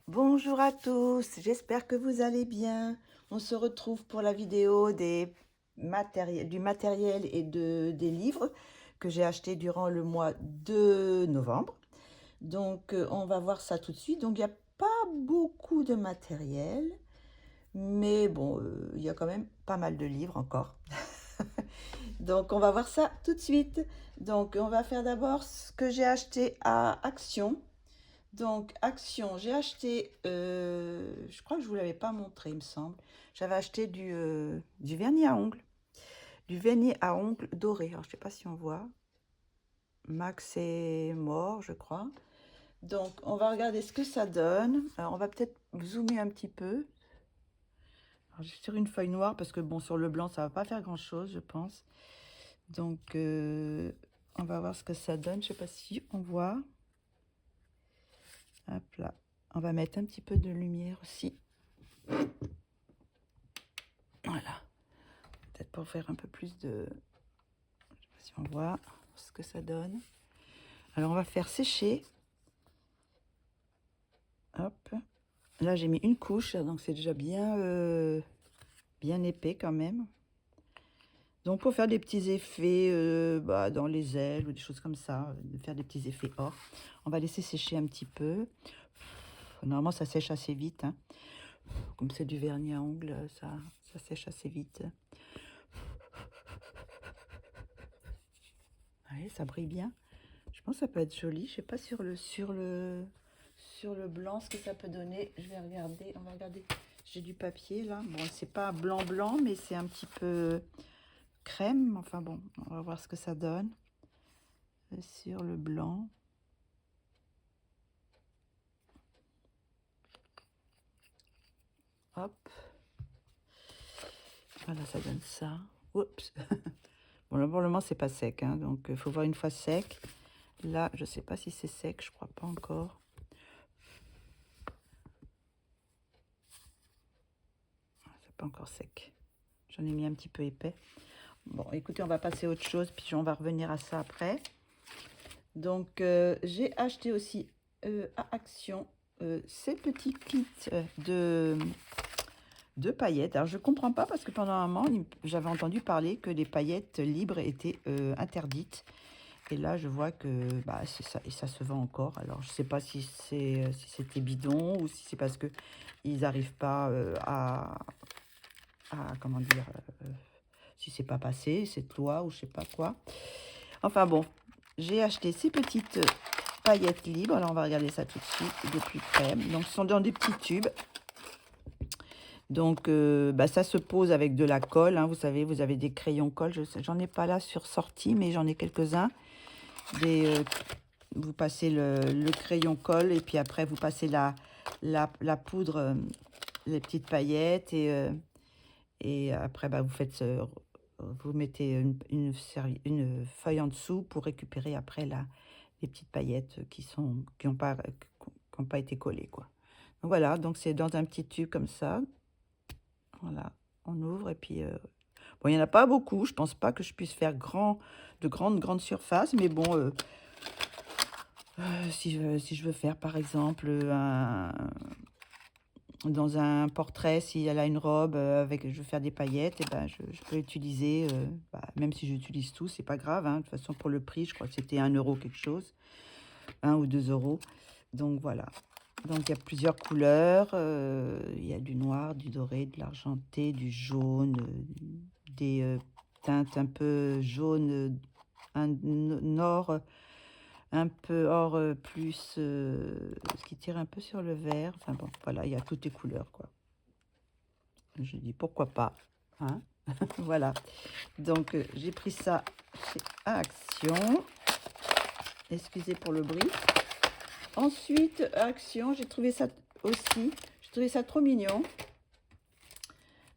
Bonjour à tous, j'espère que vous allez bien. On se retrouve pour la vidéo du matériel et des livres que j'ai achetés durant le mois de novembre. Donc, on va voir ça tout de suite. Donc, il n'y a pas beaucoup de matériel, mais bon, il y a quand même pas mal de livres encore. Donc, on va voir ça tout de suite. Donc, on va faire d'abord ce que j'ai acheté à Action. Donc, Action, j'ai acheté, je crois que je ne vous l'avais pas montré, il me semble. J'avais acheté du vernis à ongles. Du vernis à ongles doré. Alors, je ne sais pas si on voit. Max est mort, je crois. Donc, on va regarder ce que ça donne. Alors, on va peut-être zoomer un petit peu. Alors, je suis sur une feuille noire parce que, bon, sur le blanc, ça ne va pas faire grand-chose, je pense. Donc, on va voir ce que ça donne. Je ne sais pas si on voit. Hop là. On va mettre un petit peu de lumière aussi. Voilà. Peut-être pour faire un peu plus de... Je sais pas si on voit ce que ça donne. Alors, on va faire sécher. Hop. Là, j'ai mis une couche, donc c'est déjà bien épais quand même. Donc, pour faire des petits effets dans les ailes ou des choses comme ça, de faire des petits effets or, on va laisser sécher un petit peu. Normalement, ça sèche assez vite, hein. Comme c'est du vernis à ongles, ça sèche assez vite. Ouais, ça brille bien. Je pense que ça peut être joli. Je sais pas sur le blanc ce que ça peut donner. Je vais regarder. On va regarder. J'ai du papier là. Bon, c'est pas blanc blanc, mais c'est un petit peu crème. Enfin bon, on va voir ce que ça donne sur le blanc. Hop. Voilà, ça donne ça. Oups. Bon, là, pour le moment, c'est pas sec, hein, donc il faut voir une fois sec. Là, je sais pas si c'est sec. Je crois pas encore. C'est pas encore sec. J'en ai mis un petit peu épais. Bon, écoutez, on va passer à autre chose, puis on va revenir à ça après. Donc, j'ai acheté aussi à Action ces petits kits de paillettes. Alors, je ne comprends pas parce que pendant un moment, j'avais entendu parler que les paillettes libres étaient interdites. Et là, je vois que c'est ça, et ça se vend encore. Alors, je ne sais pas si c'était bidon ou si c'est parce que ils n'arrivent pas comment dire, si c'est pas passé, cette loi ou je sais pas quoi. Enfin bon, j'ai acheté ces petites paillettes libres. Alors on va regarder ça tout de suite de plus près. Donc ce sont dans des petits tubes. Donc ça se pose avec de la colle, hein. Vous savez, vous avez des crayons colle. J'en ai pas là sur sortie, mais j'en ai quelques-uns. Vous passez le crayon colle et puis après vous passez la poudre, les petites paillettes et après vous mettez une feuille en dessous pour récupérer après les petites paillettes qui n'ont pas été collées, quoi. Donc voilà, donc c'est dans un petit tube comme ça. Voilà, on ouvre et puis bon, il n'y en a pas beaucoup. Je pense pas que je puisse faire de grandes surfaces, mais bon, si je veux faire par exemple dans un portrait, si elle a une robe je veux faire des paillettes, et ben je peux utiliser, même si j'utilise tout, c'est pas grave, hein. De toute façon, pour le prix, je crois que c'était 1 € quelque chose, 1 ou 2 €. Donc voilà. Donc il y a plusieurs couleurs. Il y a du noir, du doré, de l'argenté, du jaune, des teintes un peu jaune, un or, un peu or plus, ce qui tire un peu sur le vert. Enfin bon, voilà, il y a toutes les couleurs, quoi. Je dis pourquoi pas, hein. Voilà. Donc j'ai pris ça chez Action. Excusez pour le bruit. Ensuite, à Action, j'ai trouvé ça aussi. J'ai trouvé ça trop mignon.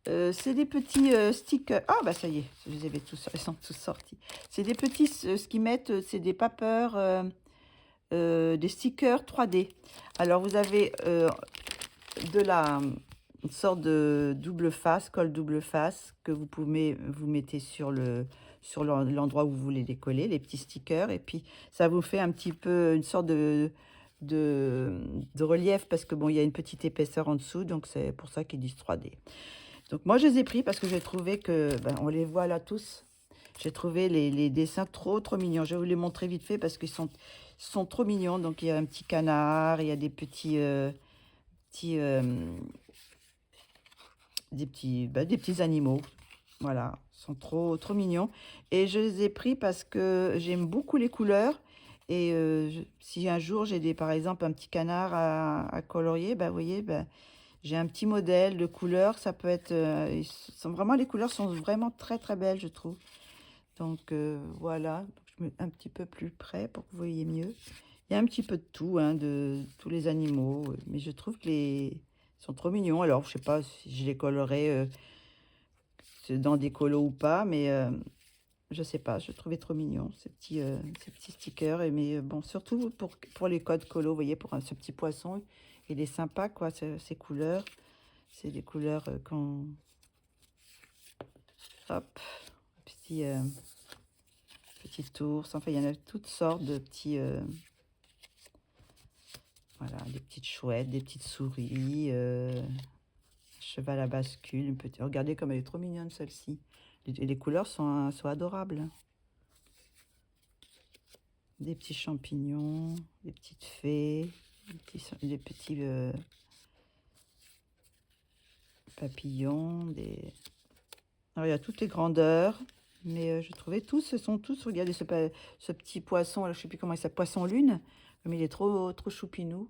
C'est des petits stickers. Ah bah ça y est, je les avais tous, ils sont tous sortis. C'est des petits, ce qu'ils mettent, c'est des papers, des stickers 3D. Alors vous avez une sorte de double face, colle double face que vous mettez sur l'endroit où vous voulez les coller, les petits stickers, et puis ça vous fait un petit peu une sorte de relief parce que bon, il y a une petite épaisseur en dessous, donc c'est pour ça qu'ils disent 3D. Donc moi, je les ai pris parce que j'ai trouvé que, ben, on les voit là tous. J'ai trouvé les dessins trop mignons. Je vais vous les montrer vite fait parce qu'ils sont trop mignons. Donc il y a un petit canard, il y a des petits, des petits animaux. Voilà, ils sont trop mignons. Et je les ai pris parce que j'aime beaucoup les couleurs. Et si un jour j'ai par exemple un petit canard à colorier, bah, vous voyez, bah, j'ai un petit modèle de couleurs. Ça peut être, les couleurs sont vraiment très belles, je trouve. Donc voilà, donc, je mets un petit peu plus près pour que vous voyez mieux. Il y a un petit peu de tout, hein, de tous les animaux, mais je trouve que ils sont trop mignons. Alors, je sais pas si je les colorerai dans des colos ou pas, mais je sais pas, je trouvais trop mignons ces petits stickers. Mais bon, surtout pour les codes colo, vous voyez, pour ce petit poisson, il est sympa, quoi, ces couleurs. C'est des couleurs quand... Hop, petits ours, enfin, il y en a toutes sortes de petits... voilà, des petites chouettes, des petites souris, cheval à bascule, une petite... Regardez comme elle est trop mignonne, celle-ci. Les couleurs sont adorables. Des petits champignons, des petites fées, des petits papillons, Alors, il y a toutes les grandeurs, mais je trouvais ce sont tous, regardez ce petit poisson, alors, je ne sais plus comment il s'appelle, poisson lune, mais il est trop choupinou.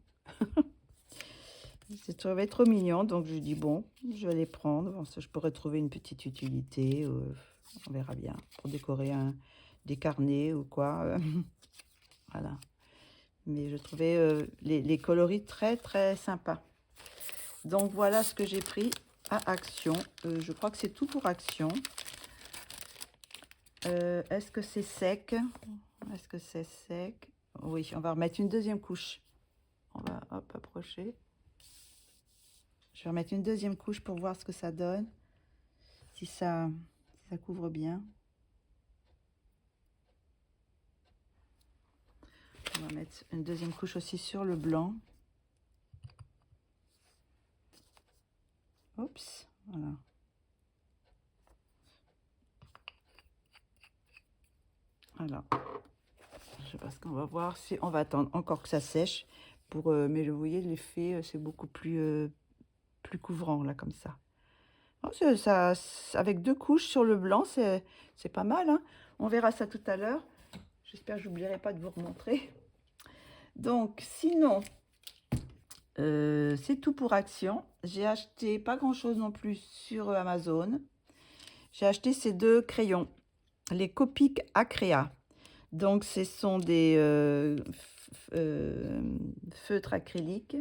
Je trouvais trop mignon, donc je dis bon, je vais les prendre. Bon, ça, je pourrais trouver une petite utilité, on verra bien, pour décorer des carnets ou quoi. Voilà. Mais je trouvais les coloris très sympas. Donc voilà ce que j'ai pris à Action. Je crois que c'est tout pour Action. Est-ce que c'est sec? Est-ce que c'est sec? Oui, on va remettre une deuxième couche. On va, hop, approcher. Je vais remettre une deuxième couche pour voir ce que ça donne. Si ça couvre bien. On va mettre une deuxième couche aussi sur le blanc. Oups, voilà. Alors, je sais pas ce qu'on va voir. Si on va attendre encore que ça sèche. Mais vous voyez, l'effet, c'est beaucoup plus couvrant, là, comme ça. Oh, avec 2 couches sur le blanc, c'est pas mal, hein. On verra ça tout à l'heure. J'espère que j'oublierai pas de vous remontrer. Donc, sinon, c'est tout pour Action. J'ai acheté pas grand-chose non plus sur Amazon. J'ai acheté ces 2 crayons, les Copic Acrea. Donc, ce sont des feutres acryliques.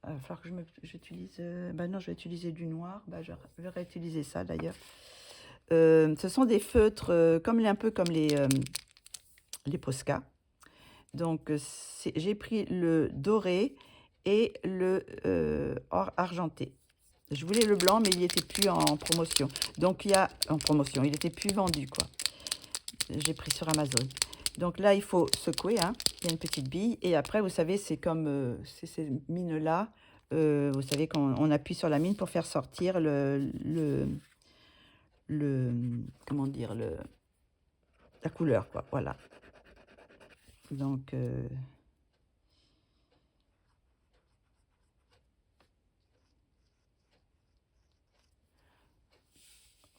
Il va falloir que j'utilise... bah non, je vais utiliser du noir. Bah, je vais réutiliser ça d'ailleurs. Ce sont des feutres un peu comme les Posca. Donc, j'ai pris le doré et le argenté. Je voulais le blanc, mais il n'était plus en promotion. Donc, il n'était plus vendu, quoi. J'ai pris sur Amazon. Donc là, il faut secouer, hein. Il y a une petite bille. Et après, vous savez, c'est comme ces mines-là. Vous savez, quand on appuie sur la mine pour faire sortir comment dire, la couleur, quoi. Voilà. Donc,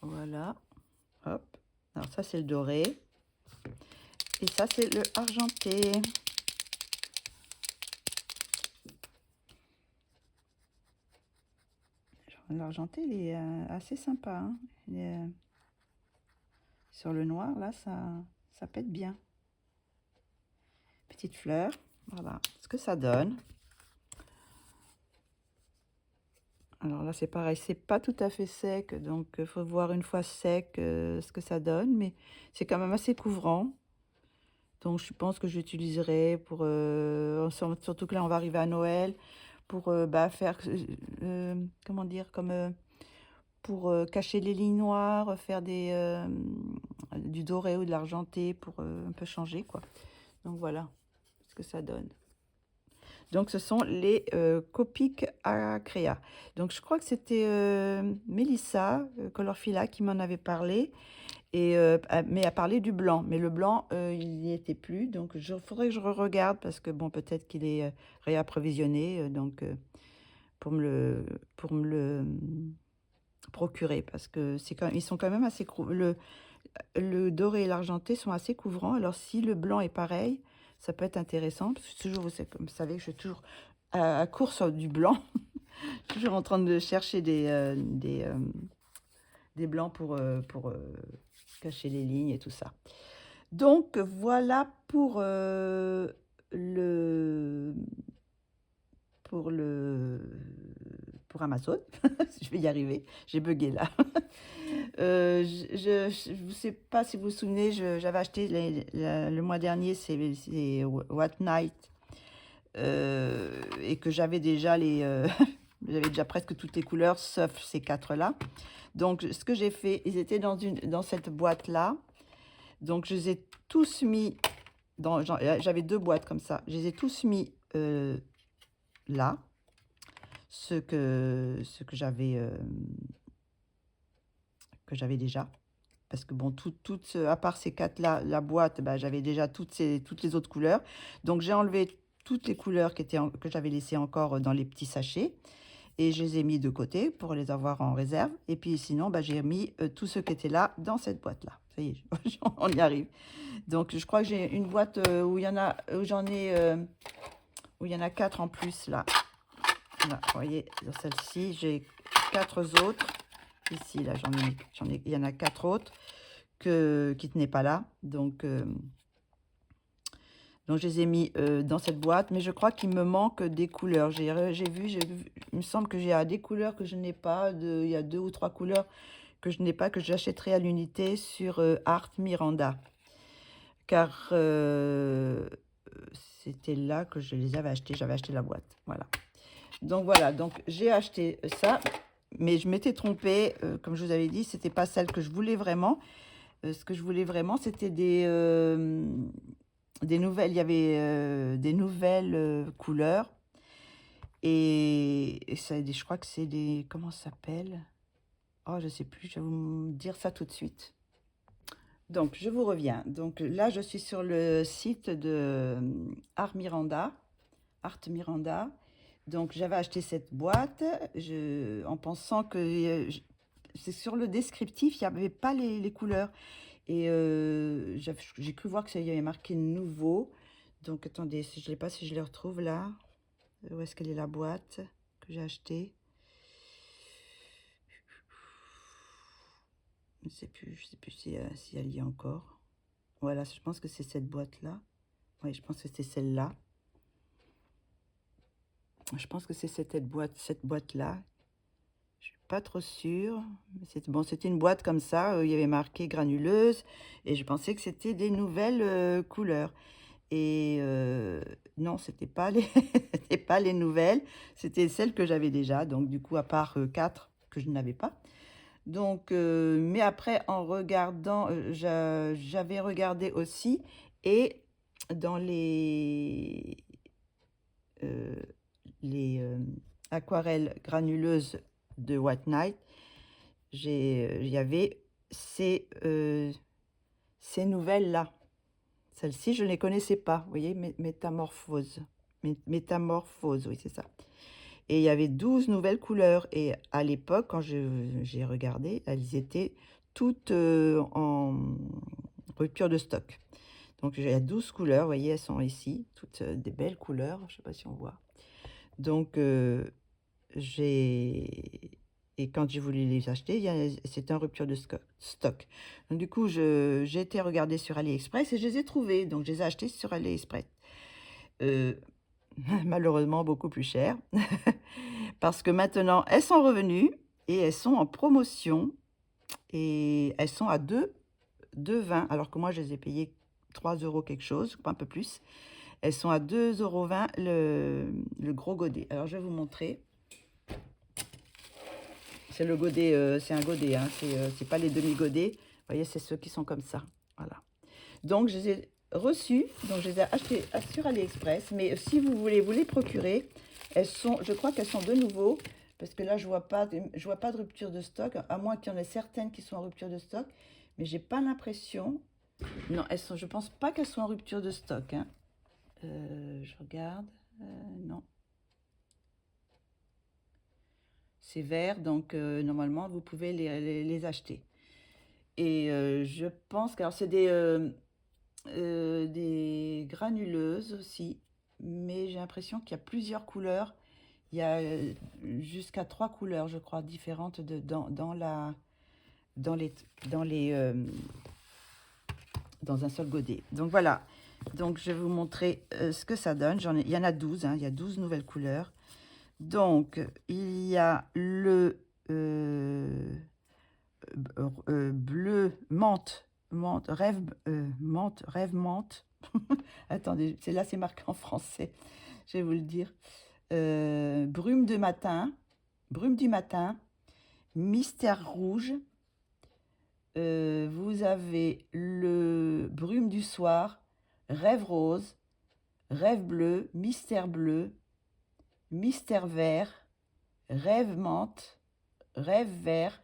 voilà. Hop. Alors, ça, c'est le doré. Et ça, c'est le argenté. L'argenté, il est assez sympa, hein. Sur le noir, là, ça pète bien. Petite fleur. Voilà ce que ça donne. Alors là, c'est pareil, c'est pas tout à fait sec, donc il faut voir une fois sec ce que ça donne, mais c'est quand même assez couvrant. Donc je pense que j'utiliserai pour, surtout que là on va arriver à Noël, pour faire, comment dire, comme pour cacher les lignes noires, faire du doré ou de l'argenté pour un peu changer, quoi. Donc voilà ce que ça donne. Donc, ce sont les Copic à Créa. Donc, je crois que c'était Mélissa Colorfila qui m'en avait parlé. Et, mais elle parlait du blanc. Mais le blanc, il n'y était plus. Donc, il faudrait que je regarde parce que, bon, peut-être qu'il est réapprovisionné. Donc, pour me le procurer. Parce que ils sont quand même assez... Le doré et l'argenté sont assez couvrants. Alors, si le blanc est pareil, ça peut être intéressant. Parce que toujours, comme vous savez, je suis toujours à court sur du blanc. Toujours en train de chercher des blancs pour cacher les lignes et tout ça. Donc, voilà le... pour Amazon. Je vais y arriver. J'ai bugué là. Je ne sais pas si vous vous souvenez, j'avais acheté le mois dernier, c'est What Night, et que j'avais déjà j'avais déjà presque toutes les couleurs, sauf ces quatre-là. Donc, ce que j'ai fait, ils étaient dans cette boîte-là. Donc, je les ai tous mis j'avais deux boîtes comme ça. Je les ai tous mis là. Ce que j'avais déjà. Parce que bon, à part ces quatre-là, la boîte, bah, j'avais déjà toutes les autres couleurs. Donc, j'ai enlevé toutes les couleurs que j'avais laissées encore dans les petits sachets. Et je les ai mis de côté pour les avoir en réserve. Et puis sinon, bah, j'ai mis tout ce qui était là dans cette boîte-là. Ça y est, on y arrive. Donc, je crois que j'ai une boîte où il y en a quatre en plus là. Là, vous voyez, dans celle-ci, j'ai quatre autres. Ici, là, il y en a quatre autres qui ne tenaient pas là. Donc, je les ai mis dans cette boîte. Mais je crois qu'il me manque des couleurs. J'ai vu, il me semble que j'ai des couleurs que je n'ai pas. Il y a 2 ou 3 couleurs que je n'ai pas, que j'achèterai à l'unité sur Art Miranda. Car c'était là que je les avais achetés. J'avais acheté la boîte. Voilà. Donc voilà, donc j'ai acheté ça, mais je m'étais trompée, comme je vous avais dit, c'était pas celle que je voulais vraiment. Ce que je voulais vraiment, c'était des nouvelles, il y avait des nouvelles couleurs. Et ça, je crois que c'est des, comment ça s'appelle? Oh, je sais plus, je vais vous dire ça tout de suite. Donc, je vous reviens. Donc là, je suis sur le site de Art Miranda. Donc, j'avais acheté cette boîte en pensant que c'est sur le descriptif, il n'y avait pas les couleurs. Et j'ai cru voir que ça y avait marqué nouveau. Donc, attendez, je ne sais pas si je les retrouve là. Où est-ce qu'elle est la boîte que j'ai achetée? Je ne sais plus si elle y est encore. Voilà, je pense que c'est cette boîte-là. Oui, je pense que c'est celle-là. Je pense que c'est cette boîte-là. Je suis pas trop sûre. C'était une boîte comme ça, où il y avait marqué granuleuse. Et je pensais que c'était des nouvelles couleurs. Et non, c'était pas c'était pas les nouvelles. C'était celles que j'avais déjà. Donc, du coup, à part 4 que je n'avais pas. Donc, mais après, en regardant, j'avais regardé aussi. Et dans les aquarelles granuleuses de White Night, il y avait ces nouvelles-là. Celles-ci, je ne les connaissais pas. Vous voyez, métamorphose. Métamorphose, oui, c'est ça. Et il y avait 12 nouvelles couleurs. Et à l'époque, quand j'ai regardé, elles étaient toutes en rupture de stock. Donc, il y a 12 couleurs. Vous voyez, elles sont ici. Toutes des belles couleurs. Je ne sais pas si on voit. Donc, et quand j'ai voulu les acheter, c'était en rupture de stock. Donc, du coup, j'ai été regarder sur AliExpress et je les ai trouvés. Donc, je les ai achetés sur AliExpress. Malheureusement, beaucoup plus cher. Parce que maintenant, elles sont revenues et elles sont en promotion. Et elles sont à 2,20 €. Alors que moi, je les ai payées 3 € quelque chose, un peu plus. Elles sont à 2,20 € le gros godet. Alors, je vais vous montrer. C'est le godet, c'est un godet, hein, c'est pas les demi-godets. Vous voyez, c'est ceux qui sont comme ça. Voilà. Donc, je les ai reçues, donc je les ai achetées sur AliExpress, mais si vous voulez vous les procurer, elles sont, je crois qu'elles sont de nouveau, parce que là je vois pas de rupture de stock, à moins qu'il y en ait certaines qui sont en rupture de stock, mais j'ai pas l'impression. Non, elles sont, je pense pas qu'elles soient en rupture de stock, hein. Je regarde, non. C'est vert, donc normalement vous pouvez les acheter. Et je pense que c'est des granuleuses aussi, mais j'ai l'impression qu'il y a plusieurs couleurs. Il y a jusqu'à 3 couleurs, je crois, différentes dans les, dans les, dans un seul godet. Donc voilà, donc je vais vous montrer ce que ça donne. Il y en a 12, hein, il y a 12 nouvelles couleurs. Donc il y a le bleu menthe, rêve menthe. Attendez, là c'est marqué en français, je vais vous le dire. Brume du matin, mystère rouge. Vous avez le brume du soir, rêve rose, rêve bleu, mystère vert, rêve menthe, rêve vert,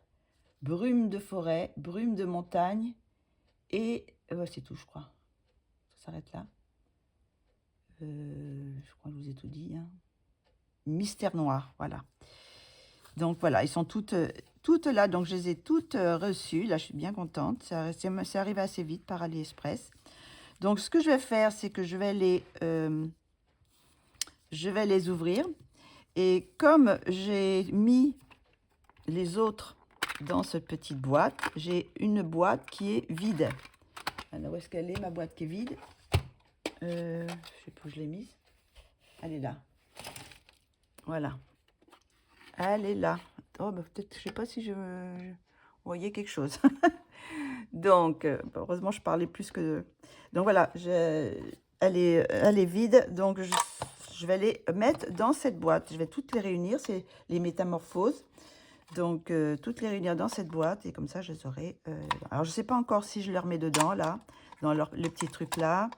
brume de forêt, brume de montagne et c'est tout, je crois. Ça s'arrête là. Je crois que je vous ai tout dit, hein. Mystère noir, voilà. Donc voilà, ils sont toutes là, donc je les ai toutes reçues. Là, je suis bien contente. C'est arrivé assez vite par AliExpress. Donc ce que je vais faire, c'est que je vais les ouvrir. Et comme j'ai mis les autres dans cette petite boîte, j'ai une boîte qui est vide. Alors, où est-ce qu'elle est, ma boîte qui est vide? Je sais pas où je l'ai mise. Elle est là. Voilà. Elle est là. Oh, bah, peut-être, je sais pas si je voyais quelque chose. Donc, heureusement, je parlais plus que... Donc, voilà, elle est vide. Donc, je vais les mettre dans cette boîte. Je vais toutes les réunir. C'est les métamorphoses. Donc, toutes les réunir dans cette boîte. Et comme ça, je les aurai... alors, je ne sais pas encore si je les remets dedans, là, dans les petits trucs là.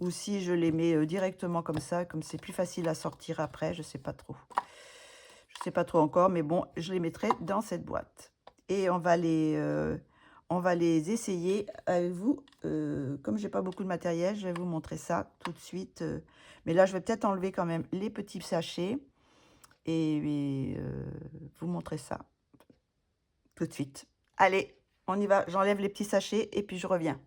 Ou si je les mets directement comme ça, comme c'est plus facile à sortir après. Je ne sais pas trop. Je ne sais pas trop encore, mais bon, je les mettrai dans cette boîte. Et on va les essayer avec vous. Comme j'ai pas beaucoup de matériel, je vais vous montrer ça tout de suite. Mais là, je vais peut-être enlever quand même les petits sachets et vous montrer ça tout de suite. Allez, on y va. J'enlève les petits sachets et puis je reviens.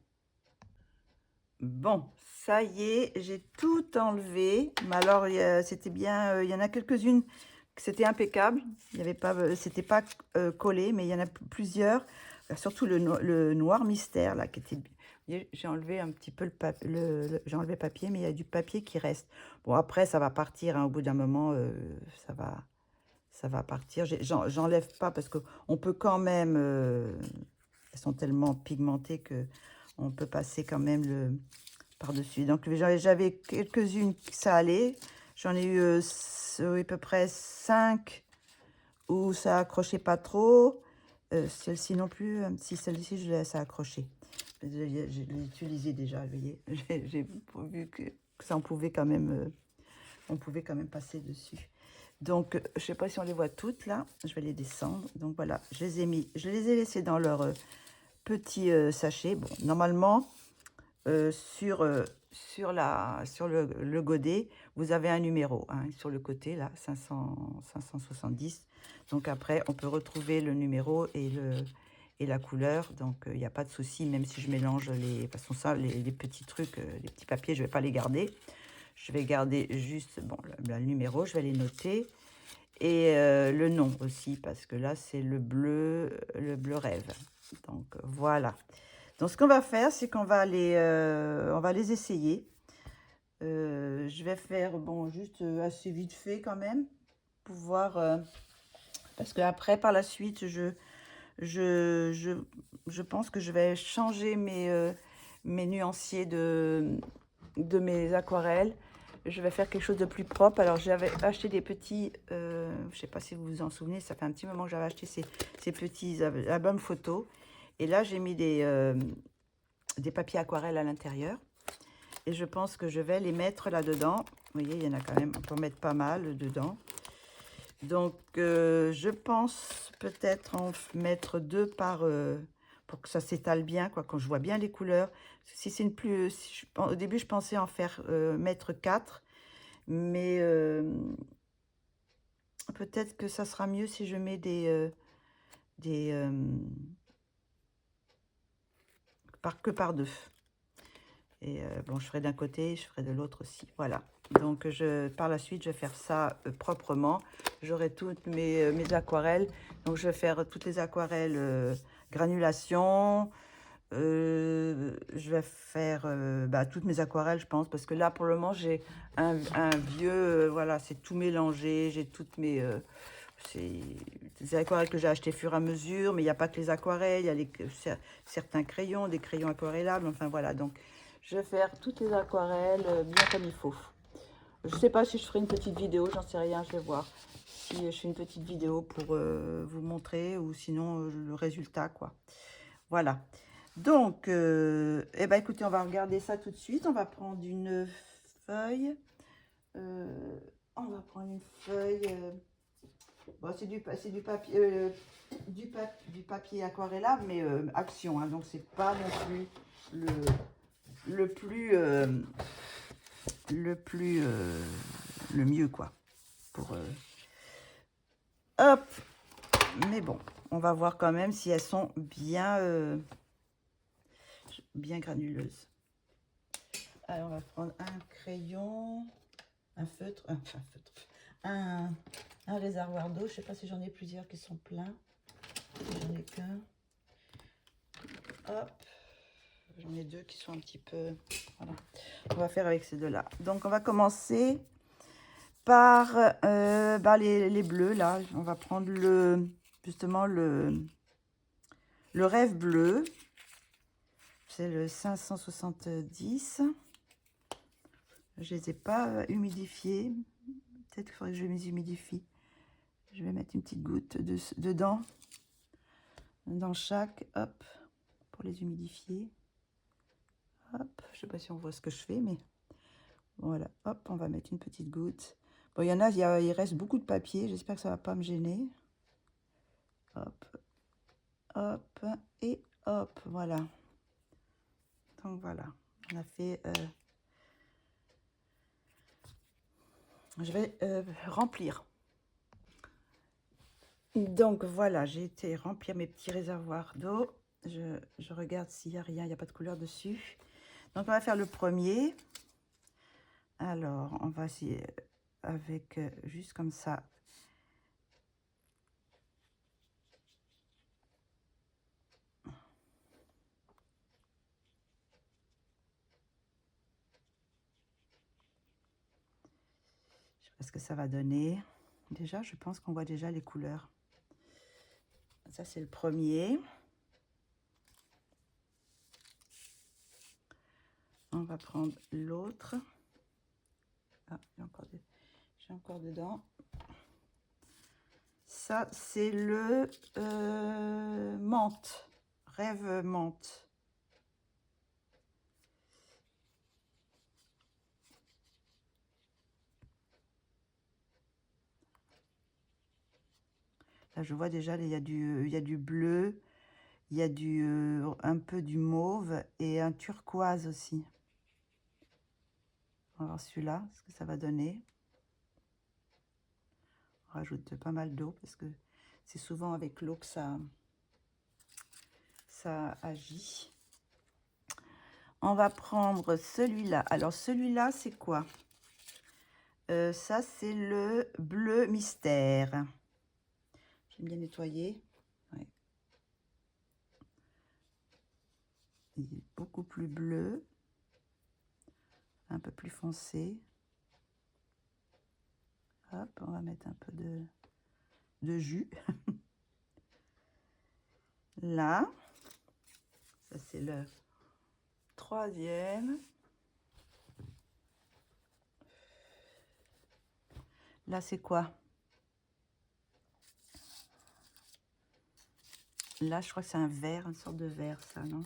Bon, ça y est, j'ai tout enlevé. Mais alors, c'était bien. Il y en a quelques-unes. C'était impeccable, il y avait pas, c'était pas collé, mais il y en a plusieurs, surtout le noir mystère là qui était. J'ai enlevé un petit peu j'ai enlevé le papier, mais il y a du papier qui reste. Bon après ça va partir, hein, au bout d'un moment, ça va partir. J'enlève pas parce que on peut quand même. Elles sont tellement pigmentées que on peut passer quand même le par-dessus. Donc j'avais quelques-unes ça allait. J'en ai eu à peu près 5 où ça accrochait pas trop. Celle-ci non plus, si celle-ci je laisse accrocher. Je l'ai utilisée déjà, vous voyez. J'ai vu que ça on pouvait quand même passer dessus. Donc je sais pas si on les voit toutes là. Je vais les descendre. Donc voilà, je les ai laissées dans leur petit sachet. Bon, normalement sur le godet, vous avez un numéro, hein, sur le côté, là, 570. Donc après, on peut retrouver le numéro et la couleur. Donc, il n'y a pas de souci, même si je mélange de toute façon, ça, les petits trucs, les petits papiers, je ne vais pas les garder. Je vais garder juste, bon, le numéro, je vais les noter. Et le nom aussi, parce que là, c'est le bleu rêve. Donc, voilà. Donc, ce qu'on va faire, c'est qu'on va les essayer. Je vais faire, bon, juste assez vite fait quand même, pour voir, parce que après, par la suite, je pense que je vais changer mes nuanciers de mes aquarelles. Je vais faire quelque chose de plus propre. Alors, j'avais acheté des petits, je ne sais pas si vous vous en souvenez, ça fait un petit moment que j'avais acheté ces petits albums photos. Et là, j'ai mis des papiers aquarelles à l'intérieur. Et je pense que je vais les mettre là-dedans. Vous voyez, il y en a quand même, on peut en mettre pas mal dedans. Donc, je pense peut-être en mettre 2 par... pour que ça s'étale bien, quoi, quand je vois bien les couleurs. Si c'est une plus... au début, je pensais en faire mettre 4. Mais peut-être que ça sera mieux si je mets que par 2. Et bon, je ferai d'un côté, je ferai de l'autre aussi. Voilà. Donc, par la suite, je vais faire ça proprement. J'aurai toutes mes aquarelles. Donc, je vais faire toutes les aquarelles granulation. Je vais faire toutes mes aquarelles, je pense. Parce que là, pour le moment, j'ai un vieux... voilà, c'est tout mélangé. J'ai toutes mes... c'est des aquarelles que j'ai achetées fur et à mesure. Mais il n'y a pas que les aquarelles. Il y a certains crayons, des crayons aquarellables. Enfin, voilà. Donc, je vais faire toutes les aquarelles bien comme il faut. Je ne sais pas si je ferai une petite vidéo, j'en sais rien, je vais voir. Si je fais une petite vidéo pour vous montrer ou sinon le résultat, quoi. Voilà. Donc, eh ben, écoutez, on va regarder ça tout de suite. On va prendre une feuille. On va prendre une feuille. Bon, c'est du papier, du papier aquarellable, mais action. Hein, donc, c'est pas non plus le mieux, quoi. Pour hop. Mais bon, on va voir quand même si elles sont bien granuleuses. Alors, on va prendre un crayon, un feutre, un réservoir d'eau. Je sais pas si j'en ai plusieurs qui sont pleins. J'en ai qu'un. Hop. J'en ai 2 qui sont un petit peu... Voilà. On va faire avec ces 2-là. Donc, on va commencer par les bleus, là. On va prendre justement le rêve bleu. C'est le 570. Je ne les ai pas humidifiés. Peut-être qu'il faudrait que je les humidifie. Je vais mettre une petite goutte dedans. Dans chaque. Hop. Pour les humidifier. Hop. Je ne sais pas si on voit ce que je fais, mais voilà. Hop. On va mettre une petite goutte. Bon, il y en a, il reste beaucoup de papier. J'espère que ça ne va pas me gêner. Hop. Hop. Et hop. Voilà. Donc voilà. On a fait... je vais remplir. Donc voilà, j'ai été remplir mes petits réservoirs d'eau. Je regarde s'il n'y a rien, il n'y a pas de couleur dessus. Donc on va faire le premier. Alors on va essayer avec juste comme ça. Je sais pas ce que ça va donner. Déjà, je pense qu'on voit déjà les couleurs. Ça, c'est le premier. On va prendre l'autre. Ah, j'ai encore dedans. Ça, c'est le menthe. Rêve menthe. Là, je vois déjà, il y a du bleu. Il y a un peu du mauve et un turquoise aussi. On va voir celui-là, ce que ça va donner. On rajoute pas mal d'eau parce que c'est souvent avec l'eau que ça agit. On va prendre celui-là. Alors celui-là, c'est quoi? Ça, c'est le bleu mystère. J'aime bien nettoyer. Ouais. Il est beaucoup plus bleu. Un peu plus foncé. Hop, on va mettre un peu de jus. Là, ça c'est le troisième. Là, c'est quoi? Là, je crois que c'est un vert, une sorte de vert, ça, non?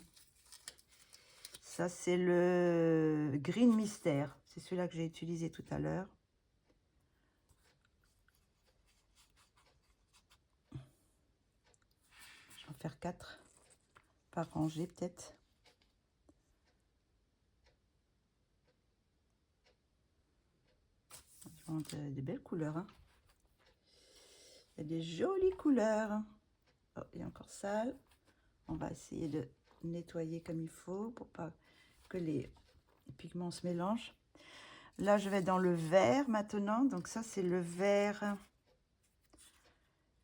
Ça, c'est le Green Mystère. C'est celui-là que j'ai utilisé tout à l'heure. Je vais en faire 4 par rangée, peut-être. Des belles couleurs. Hein. Il y a des jolies couleurs. Oh, il est encore sale. On va essayer de nettoyer comme il faut pour pas que les pigments se mélangent. Là, je vais dans le vert maintenant. Donc ça, c'est le vert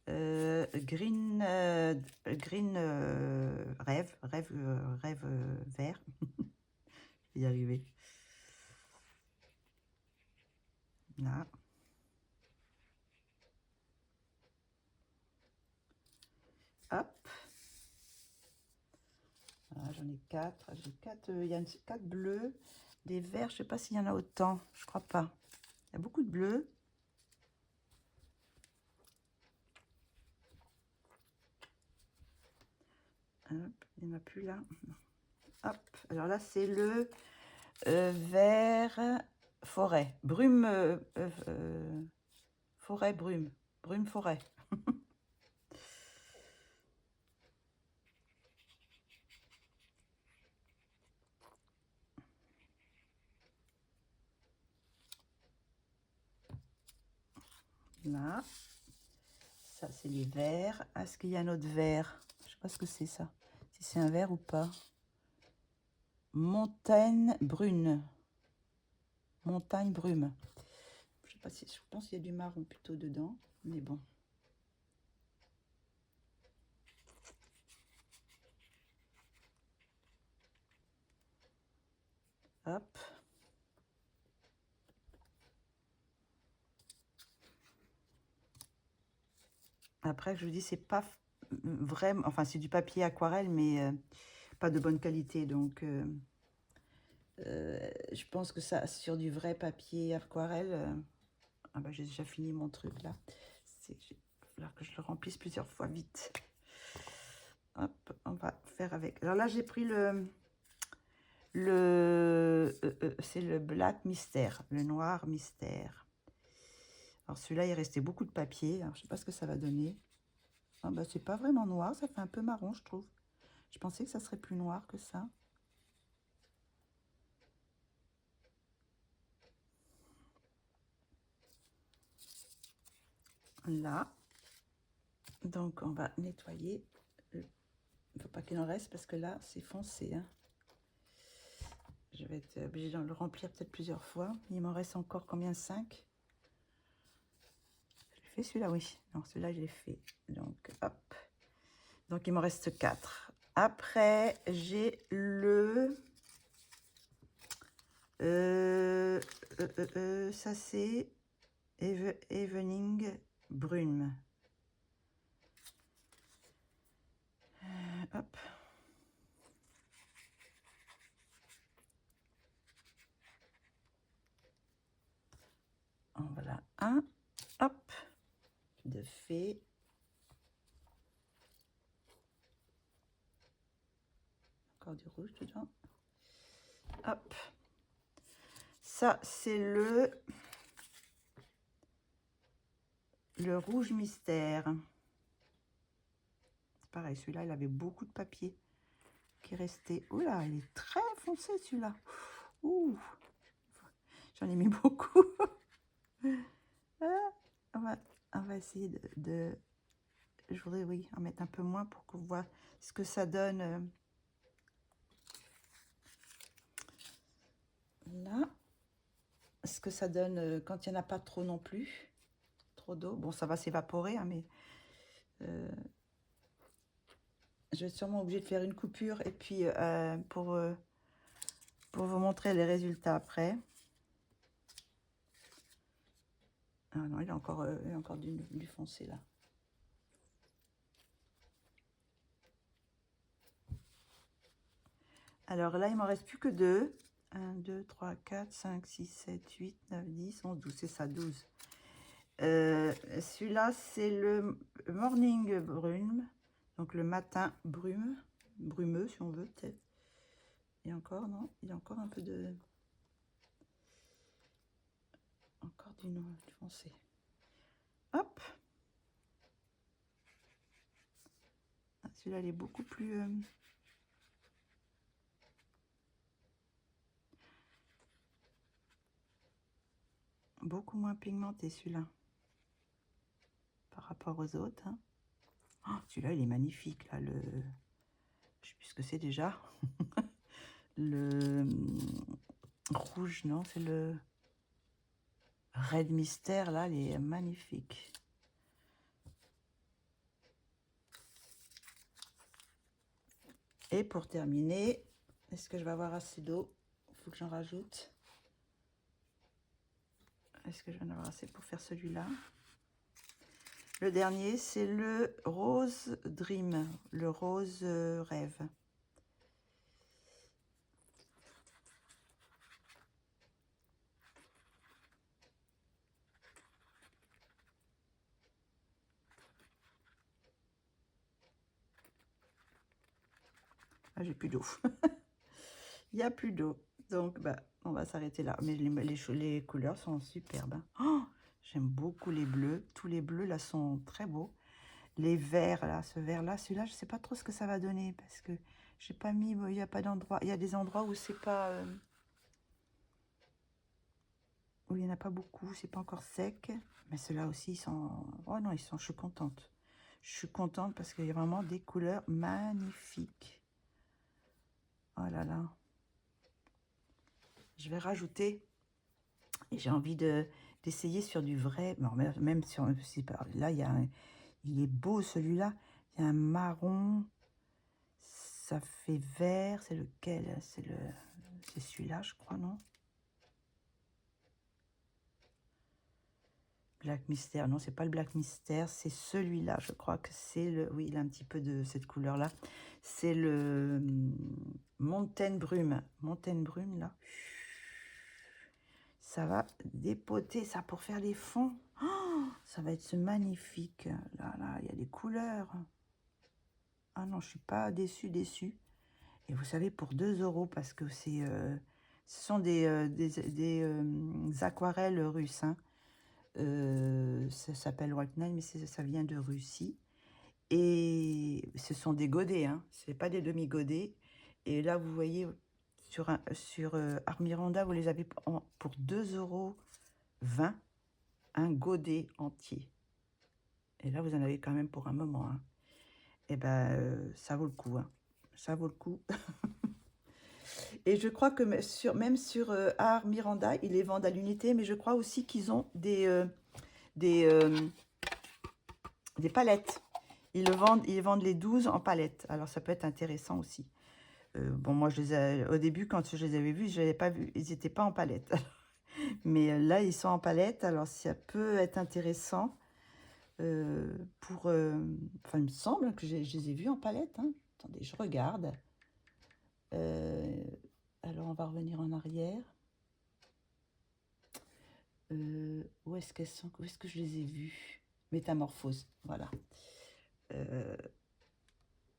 green, rêve vert. Je vais y arriver. Là. Hop. Voilà, j'en ai 4. J'ai 4. Il y a 4 bleus. Des verts, je ne sais pas s'il y en a autant. Je crois pas. Il y a beaucoup de bleus. Hop, il n'y en a plus là. Hop. Alors là, c'est le vert forêt. Brume. Forêt, brume. Brume, forêt. Là. Ça, c'est les verts. Est-ce qu'il y a un autre vert? Je ne sais pas ce que c'est ça. Si c'est un vert ou pas. Montagne brune. Montagne brume. Je sais pas si, je pense qu'il y a du marron plutôt dedans. Mais bon. Hop. Après, je vous dis, c'est pas vraiment... Enfin, c'est du papier aquarelle, mais pas de bonne qualité. Donc, je pense que ça, sur du vrai papier aquarelle... ah bah, j'ai déjà fini mon truc, là. Il va falloir que je le remplisse plusieurs fois vite. Hop, on va faire avec... Alors là, j'ai pris c'est le Black Mystère, le Noir Mystère. Alors celui-là, il restait beaucoup de papier. Alors, je ne sais pas ce que ça va donner. Ah bah, c'est pas vraiment noir, ça fait un peu marron, je trouve. Je pensais que ça serait plus noir que ça. Là. Donc, on va nettoyer. Il ne faut pas qu'il en reste parce que là, c'est foncé. Hein. Je vais être obligée de le remplir peut-être plusieurs fois. Il m'en reste encore combien? 5. J'ai fait celui-là, oui. Non, celui-là, je l'ai fait. Donc, hop. Donc, il m'en reste 4. Après, j'ai le... ça, c'est Evening Brume. Hop. En voilà un. Hop. De fait. Encore du rouge dedans. Hop. Ça, c'est le rouge mystère. C'est pareil, celui-là, il avait beaucoup de papier qui restait. Oula, il est très foncé, celui-là. Ouh. J'en ai mis beaucoup. On va essayer de... Je voudrais, oui, en mettre un peu moins pour qu'on voit ce que ça donne. Là. Ce que ça donne quand il n'y en a pas trop non plus. Trop d'eau. Bon, ça va s'évaporer, hein, mais... je vais sûrement obligée de faire une coupure et puis pour vous montrer les résultats après. Ah non, il y a encore du foncé là. Alors là, il m'en reste plus que 2. 1, 2, 3, 4, 5, 6, 7, 8, 9, 10, 11, 12. C'est ça, 12. Celui-là, c'est le Morning Brume. Donc le matin brumeux, si on veut peut-être. Et encore, non, il y a encore un peu de... Encore du foncé. Hop. Ah, celui-là, il est beaucoup plus... beaucoup moins pigmenté, celui-là. Par rapport aux autres. Hein. Oh, celui-là, il est magnifique, là, le... Je sais plus ce que c'est déjà. Le rouge, non, c'est le Red Mystère, là, il est magnifique. Et pour terminer, est-ce que je vais avoir assez d'eau? Il faut que j'en rajoute. Est-ce que je vais en avoir assez pour faire celui-là? Le dernier, c'est le Rose Dream, le rose rêve. Ah, j'ai plus d'eau. Il n'y a plus d'eau. Donc, bah, on va s'arrêter là. Mais les couleurs sont superbes. Hein. Oh, j'aime beaucoup les bleus. Tous les bleus, là, sont très beaux. Les verts, là, ce vert-là, celui-là, je ne sais pas trop ce que ça va donner. Parce que j'ai pas mis... Il n'y a pas d'endroit. Il y a des endroits où c'est pas... où il n'y en a pas beaucoup. C'est pas encore sec. Mais ceux-là aussi, ils sont... Oh non, ils sont... Je suis contente. Je suis contente parce qu'il y a vraiment des couleurs magnifiques. Oh là là. Je vais rajouter, et j'ai envie d'essayer sur du vrai, bon, même sur, là, il est beau celui-là, il y a un marron, ça fait vert, c'est lequel? C'est celui-là, je crois, non? Black Mystère, non, c'est pas le Black Mystère, c'est celui-là, je crois que c'est le, oui, il a un petit peu de cette couleur-là, c'est le Mountain Brume, là. Ça va dépoter ça pour faire les fonds. Oh, ça va être magnifique. Là, il y a des couleurs. Ah non, je suis pas déçue. Et vous savez, pour 2 €, parce que c'est, ce sont des aquarelles russes. Hein. Ça s'appelle White Nile, mais ça vient de Russie. Et ce sont des godets, hein. Ce n'est pas des demi-godets. Et là, vous voyez, sur Art Miranda, vous les avez pour 2,20 € un godet entier. Et là, vous en avez quand même pour un moment. Hein. Et ben, ça vaut le coup. Hein. Ça vaut le coup. Et je crois que même sur Art Miranda, ils les vendent à l'unité, mais je crois aussi qu'ils ont des palettes. Ils vendent les 12 en palettes. Alors, ça peut être intéressant aussi. Bon, moi, au début, quand je les avais vus, je n'avais pas vu. Ils n'étaient pas en palette. Mais là, ils sont en palette. Alors, ça peut être intéressant. Enfin, il me semble que je les ai vus en palette. Hein. Attendez, je regarde. Alors, on va revenir en arrière. Où est-ce qu'elles sont? Où est-ce que je les ai vues? Métamorphose, voilà.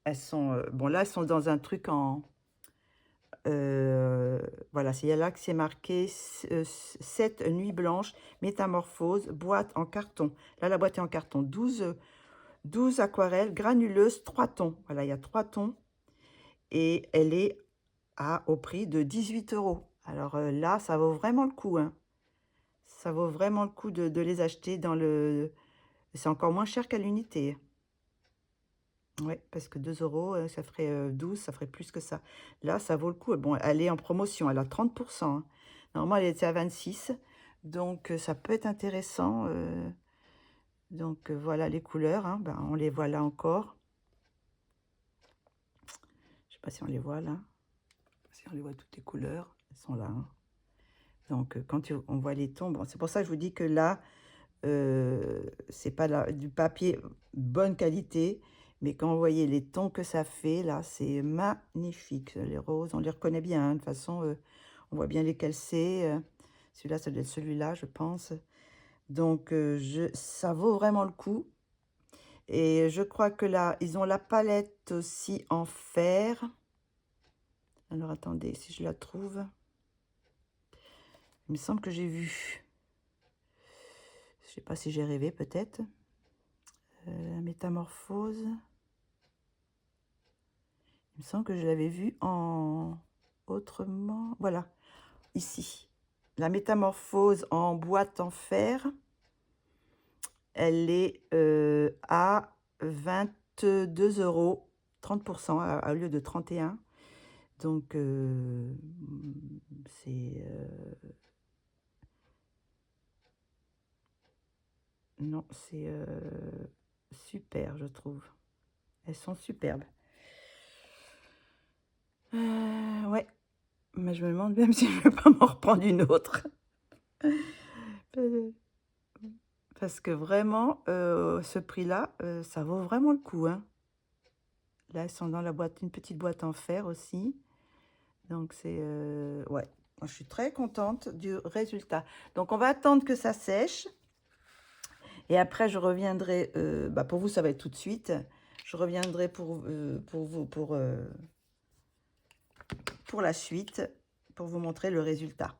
Elles sont... bon, là, elles sont dans un truc en... voilà, c'est là que c'est marqué 7 nuits blanches, métamorphose, boîte en carton. Là, la boîte est en carton. 12 aquarelles granuleuses, 3 tons. Voilà, il y a 3 tons. Et elle est au prix de 18 €. Alors là, ça vaut vraiment le coup. Hein. Ça vaut vraiment le coup de les acheter dans le... C'est encore moins cher qu'à l'unité. Oui, parce que 2 €, ça ferait 12, ça ferait plus que ça. Là, ça vaut le coup. Bon, elle est en promotion, elle a 30%. Hein. Normalement, elle était à 26. Donc, ça peut être intéressant. Donc, voilà les couleurs. Hein. Ben, on les voit là encore. Je ne sais pas si on les voit là. Si on les voit toutes les couleurs, elles sont là. Hein. Donc, quand on voit les tons, bon, c'est pour ça que je vous dis que là, c'est pas du papier bonne qualité. Mais quand vous voyez les tons que ça fait, là, c'est magnifique. Les roses, on les reconnaît bien. Hein. De toute façon, on voit bien lesquels c'est. Celui-là, ça doit être celui-là, je pense. Donc, ça vaut vraiment le coup. Et je crois que là, ils ont la palette aussi en fer. Alors, attendez, si je la trouve. Il me semble que j'ai vu. Je sais pas si j'ai rêvé, peut-être. Métamorphose. Il me semble que je l'avais vu en autrement. Voilà, ici. La métamorphose en boîte en fer, elle est à 22 euros, 30% au lieu de 31. Donc, c'est... non, c'est super, je trouve. Elles sont superbes. Ouais, mais je me demande même si je ne vais pas m'en reprendre une autre. Parce que vraiment, ce prix-là, ça vaut vraiment le coup, hein. Là, elles sont dans la boîte, une petite boîte en fer aussi. Donc, c'est... ouais, moi, je suis très contente du résultat. Donc, on va attendre que ça sèche. Et après, je reviendrai... bah, pour vous, ça va être tout de suite. Je reviendrai pour vous, pour la suite, pour vous montrer le résultat.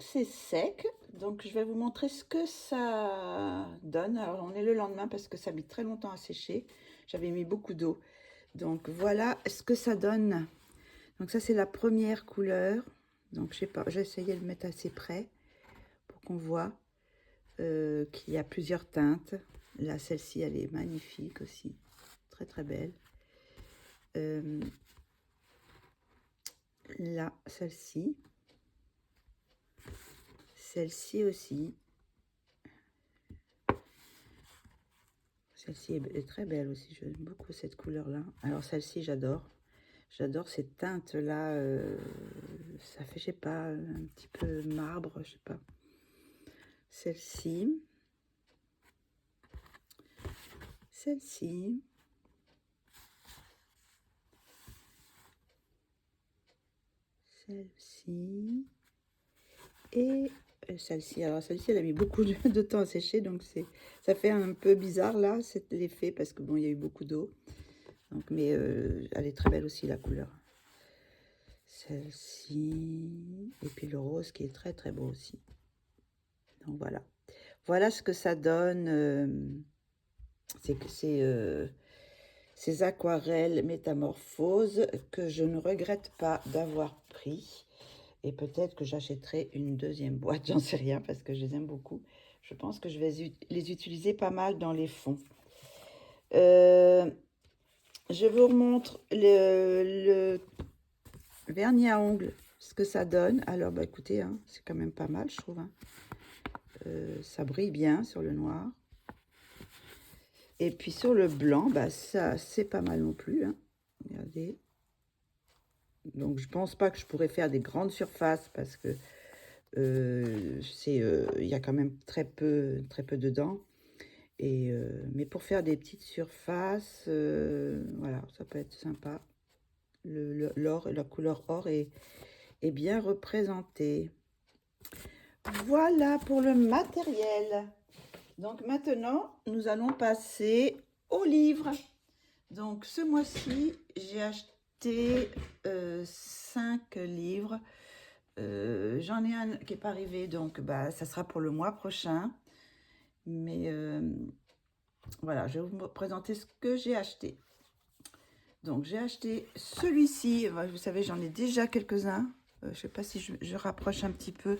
C'est sec, donc je vais vous montrer ce que ça donne. Alors, on est le lendemain parce que ça a mis très longtemps à sécher. J'avais mis beaucoup d'eau. Donc, voilà ce que ça donne. Donc, ça, c'est la première couleur. Donc, je sais pas, j'ai essayé de le mettre assez près pour qu'on voit qu'il y a plusieurs teintes. Là, celle-ci, elle est magnifique aussi. Très, très belle. Là, celle-ci. Celle-ci aussi. Celle-ci est très belle aussi. J'aime beaucoup cette couleur-là. Alors, celle-ci, j'adore. J'adore cette teinte-là. Ça fait, je sais pas, un petit peu marbre, je sais pas. Celle-ci. Celle-ci. Celle-ci. Et celle-ci. Alors, celle-ci, elle a mis beaucoup de temps à sécher. Donc, ça fait un peu bizarre, là, l'effet. Parce que, bon, il y a eu beaucoup d'eau. Donc, mais elle est très belle aussi, la couleur. Celle-ci. Et puis, le rose qui est très, très beau aussi. Donc, voilà. Voilà ce que ça donne. C'est que ces aquarelles métamorphoses que je ne regrette pas d'avoir pris. Et peut-être que j'achèterai une deuxième boîte, j'en sais rien, parce que je les aime beaucoup. Je pense que je vais les utiliser pas mal dans les fonds. Je vous remontre le vernis à ongles, ce que ça donne. Alors, bah, écoutez, hein, c'est quand même pas mal, je trouve. Hein. Ça brille bien sur le noir. Et puis sur le blanc, bah, ça, c'est pas mal non plus. Hein. Regardez. Donc, je pense pas que je pourrais faire des grandes surfaces parce que il y a quand même très peu dedans. Et, mais pour faire des petites surfaces, voilà, ça peut être sympa. L'or, la couleur or est bien représentée. Voilà pour le matériel. Donc maintenant, nous allons passer au livre. Donc ce mois-ci, j'ai acheté 5 livres. J'en ai un qui n'est pas arrivé, donc bah, ça sera pour le mois prochain. Mais voilà, je vais vous présenter ce que j'ai acheté. Donc j'ai acheté celui-ci. Vous savez, j'en ai déjà quelques-uns. Je ne sais pas si je rapproche un petit peu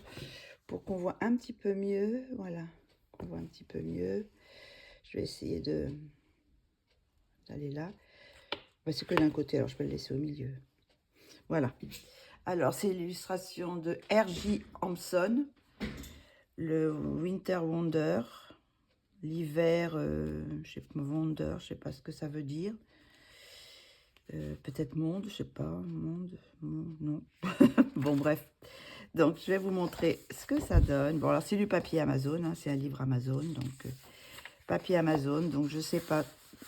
pour qu'on voit un petit peu mieux. Voilà, qu'on voit un petit peu mieux. Je vais essayer d'aller là. Bah, c'est que d'un côté, alors je peux le laisser au milieu. Voilà. Alors, c'est l'illustration de R.J. Hampson, le Winter Wonder, l'hiver, je sais pas, Wonder, je sais pas ce que ça veut dire. Peut-être monde, je sais pas, monde, non. Bon, bref. Donc, je vais vous montrer ce que ça donne. Bon, alors, c'est du papier Amazon, hein, c'est un livre Amazon, donc papier Amazon. Donc, je sais pas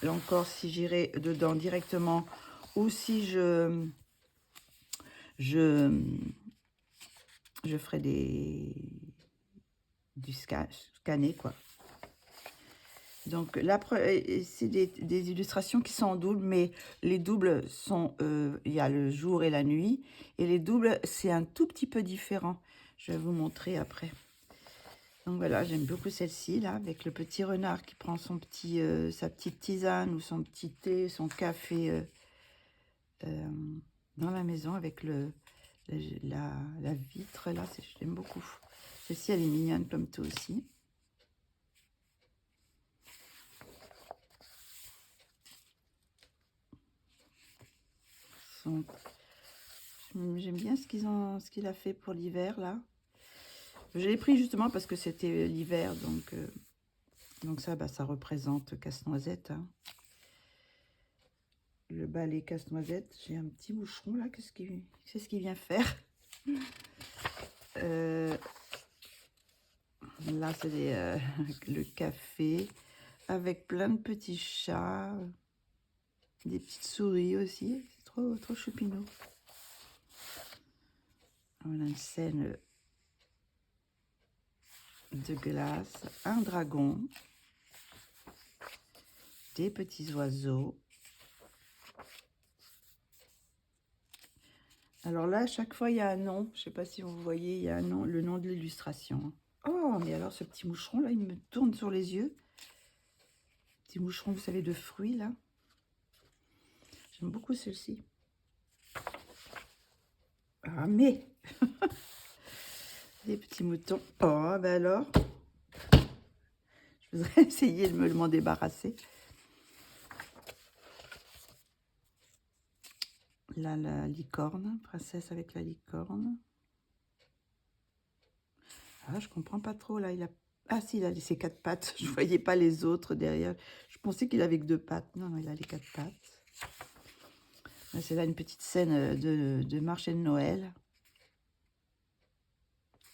encore si j'irai dedans directement ou si je ferai du scanner, quoi. Donc là, c'est des illustrations qui sont en double, mais les doubles sont, il y a le jour et la nuit, et les doubles, c'est un tout petit peu différent. Je vais vous montrer après. Donc voilà, j'aime beaucoup celle-ci, là, avec le petit renard qui prend son petit, sa petite tisane ou son petit thé, son café dans la maison avec la vitre, là, j'aime beaucoup. Celle-ci, elle est mignonne comme tout aussi. J'aime bien ce qu'il a fait pour l'hiver, là. Je l'ai pris justement parce que c'était l'hiver, donc ça, bah, ça représente Casse-Noisette, hein. Le balai Casse-Noisette. J'ai un petit boucheron, là. Qu'est-ce qu'il vient faire? Là, c'est le café avec plein de petits chats, des petites souris aussi. C'est trop choupinou. On a une scène de glace, un dragon, des petits oiseaux. Alors là, à chaque fois, il y a un nom. Je ne sais pas si vous voyez, il y a un nom, le nom de l'illustration. Oh, mais alors ce petit moucheron, là, il me tourne sur les yeux. Petit moucheron, vous savez, de fruits, là. J'aime beaucoup celle-ci. Ah, mais des petits moutons. Oh, ben alors, je voudrais essayer de m'en débarrasser. Là, la licorne, princesse avec la licorne. Ah, je comprends pas trop, là, il a... Ah si, il a ses 4 pattes. Je voyais pas les autres derrière. Je pensais qu'il avait que 2 pattes. Non, non, il a les 4 pattes. C'est là une petite scène de marché de Noël.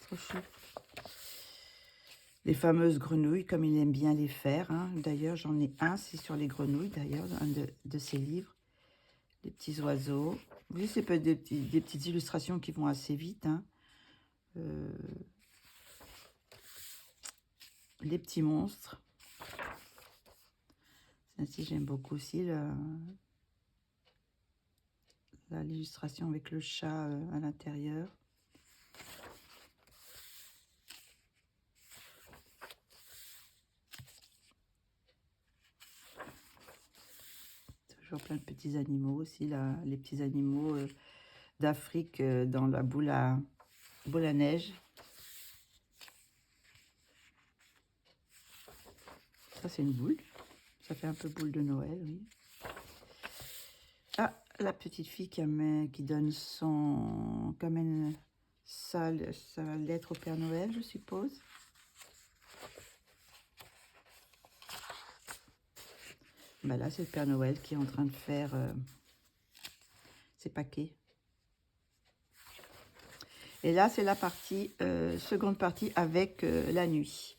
Trop chou. Les fameuses grenouilles, comme il aime bien les faire, hein. D'ailleurs, j'en ai un, c'est sur les grenouilles, d'ailleurs, un de ses livres. Les petits oiseaux. Vous voyez, c'est peut-être des petites illustrations qui vont assez vite, hein. Les petits monstres. Celle-ci, j'aime beaucoup aussi l'illustration avec le chat à l'intérieur. Toujours plein de petits animaux aussi, là, les petits animaux d'Afrique dans la boule à neige. Ça, c'est une boule. Ça fait un peu boule de Noël, oui. Ah, la petite fille qui donne qui amène sa lettre au Père Noël, je suppose. Ben là, c'est le Père Noël qui est en train de faire ses paquets. Et là, c'est la partie, seconde partie avec la nuit.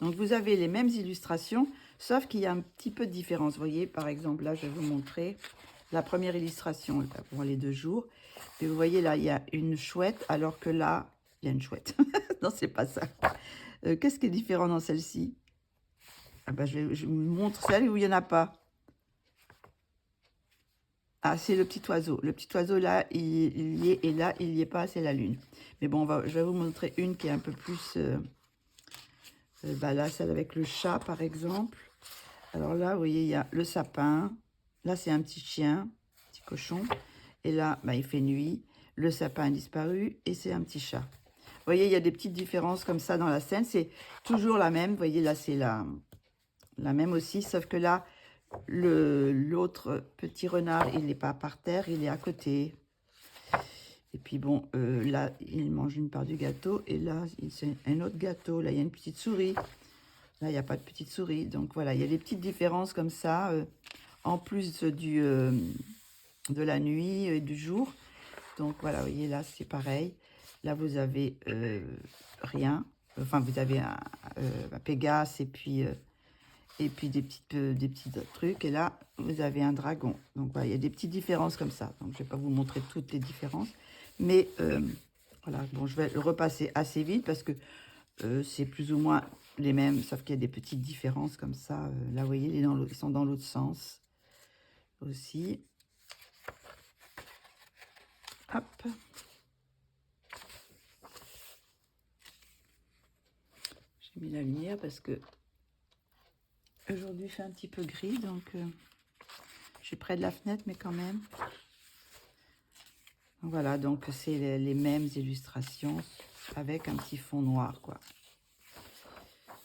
Donc, vous avez les mêmes illustrations, sauf qu'il y a un petit peu de différence. Vous voyez, par exemple, là, je vais vous montrer la première illustration pour les 2 jours. Et vous voyez, là, il y a une chouette, alors que là, il y a une chouette. Non, c'est pas ça. Qu'est-ce qui est différent dans celle-ci? Ah ben, je vous montre celle où il n'y en a pas. Ah, c'est le petit oiseau. Le petit oiseau, là, il y est, et là, il n'y est pas, c'est la lune. Mais bon, je vais vous montrer une qui est un peu plus... bah là, celle avec le chat, par exemple. Alors là, vous voyez, il y a le sapin. Là, c'est un petit chien, petit cochon. Et là, bah, il fait nuit. Le sapin a disparu et c'est un petit chat. Vous voyez, il y a des petites différences comme ça dans la scène. C'est toujours la même. Vous voyez, là, c'est la même aussi. Sauf que là, l'autre petit renard, il n'est pas par terre, il est à côté. Et puis bon, là, il mange une part du gâteau. Et là, c'est un autre gâteau. Là, il y a une petite souris. Là, il n'y a pas de petite souris. Donc voilà, il y a des petites différences comme ça, en plus de la nuit et du jour. Donc voilà, vous voyez, là, c'est pareil. Là, vous avez rien. Enfin, vous avez un Pégase et puis des petits trucs. Et là, vous avez un dragon. Donc voilà, il y a des petites différences comme ça. Donc je ne vais pas vous montrer toutes les différences. Mais voilà, bon, je vais le repasser assez vite parce que c'est plus ou moins les mêmes, sauf qu'il y a des petites différences comme ça. Là, vous voyez, ils sont dans l'autre sens aussi. Hop. J'ai mis la lumière parce que aujourd'hui, il fait un petit peu gris, donc je suis près de la fenêtre, mais quand même. Voilà, donc c'est les mêmes illustrations avec un petit fond noir, quoi.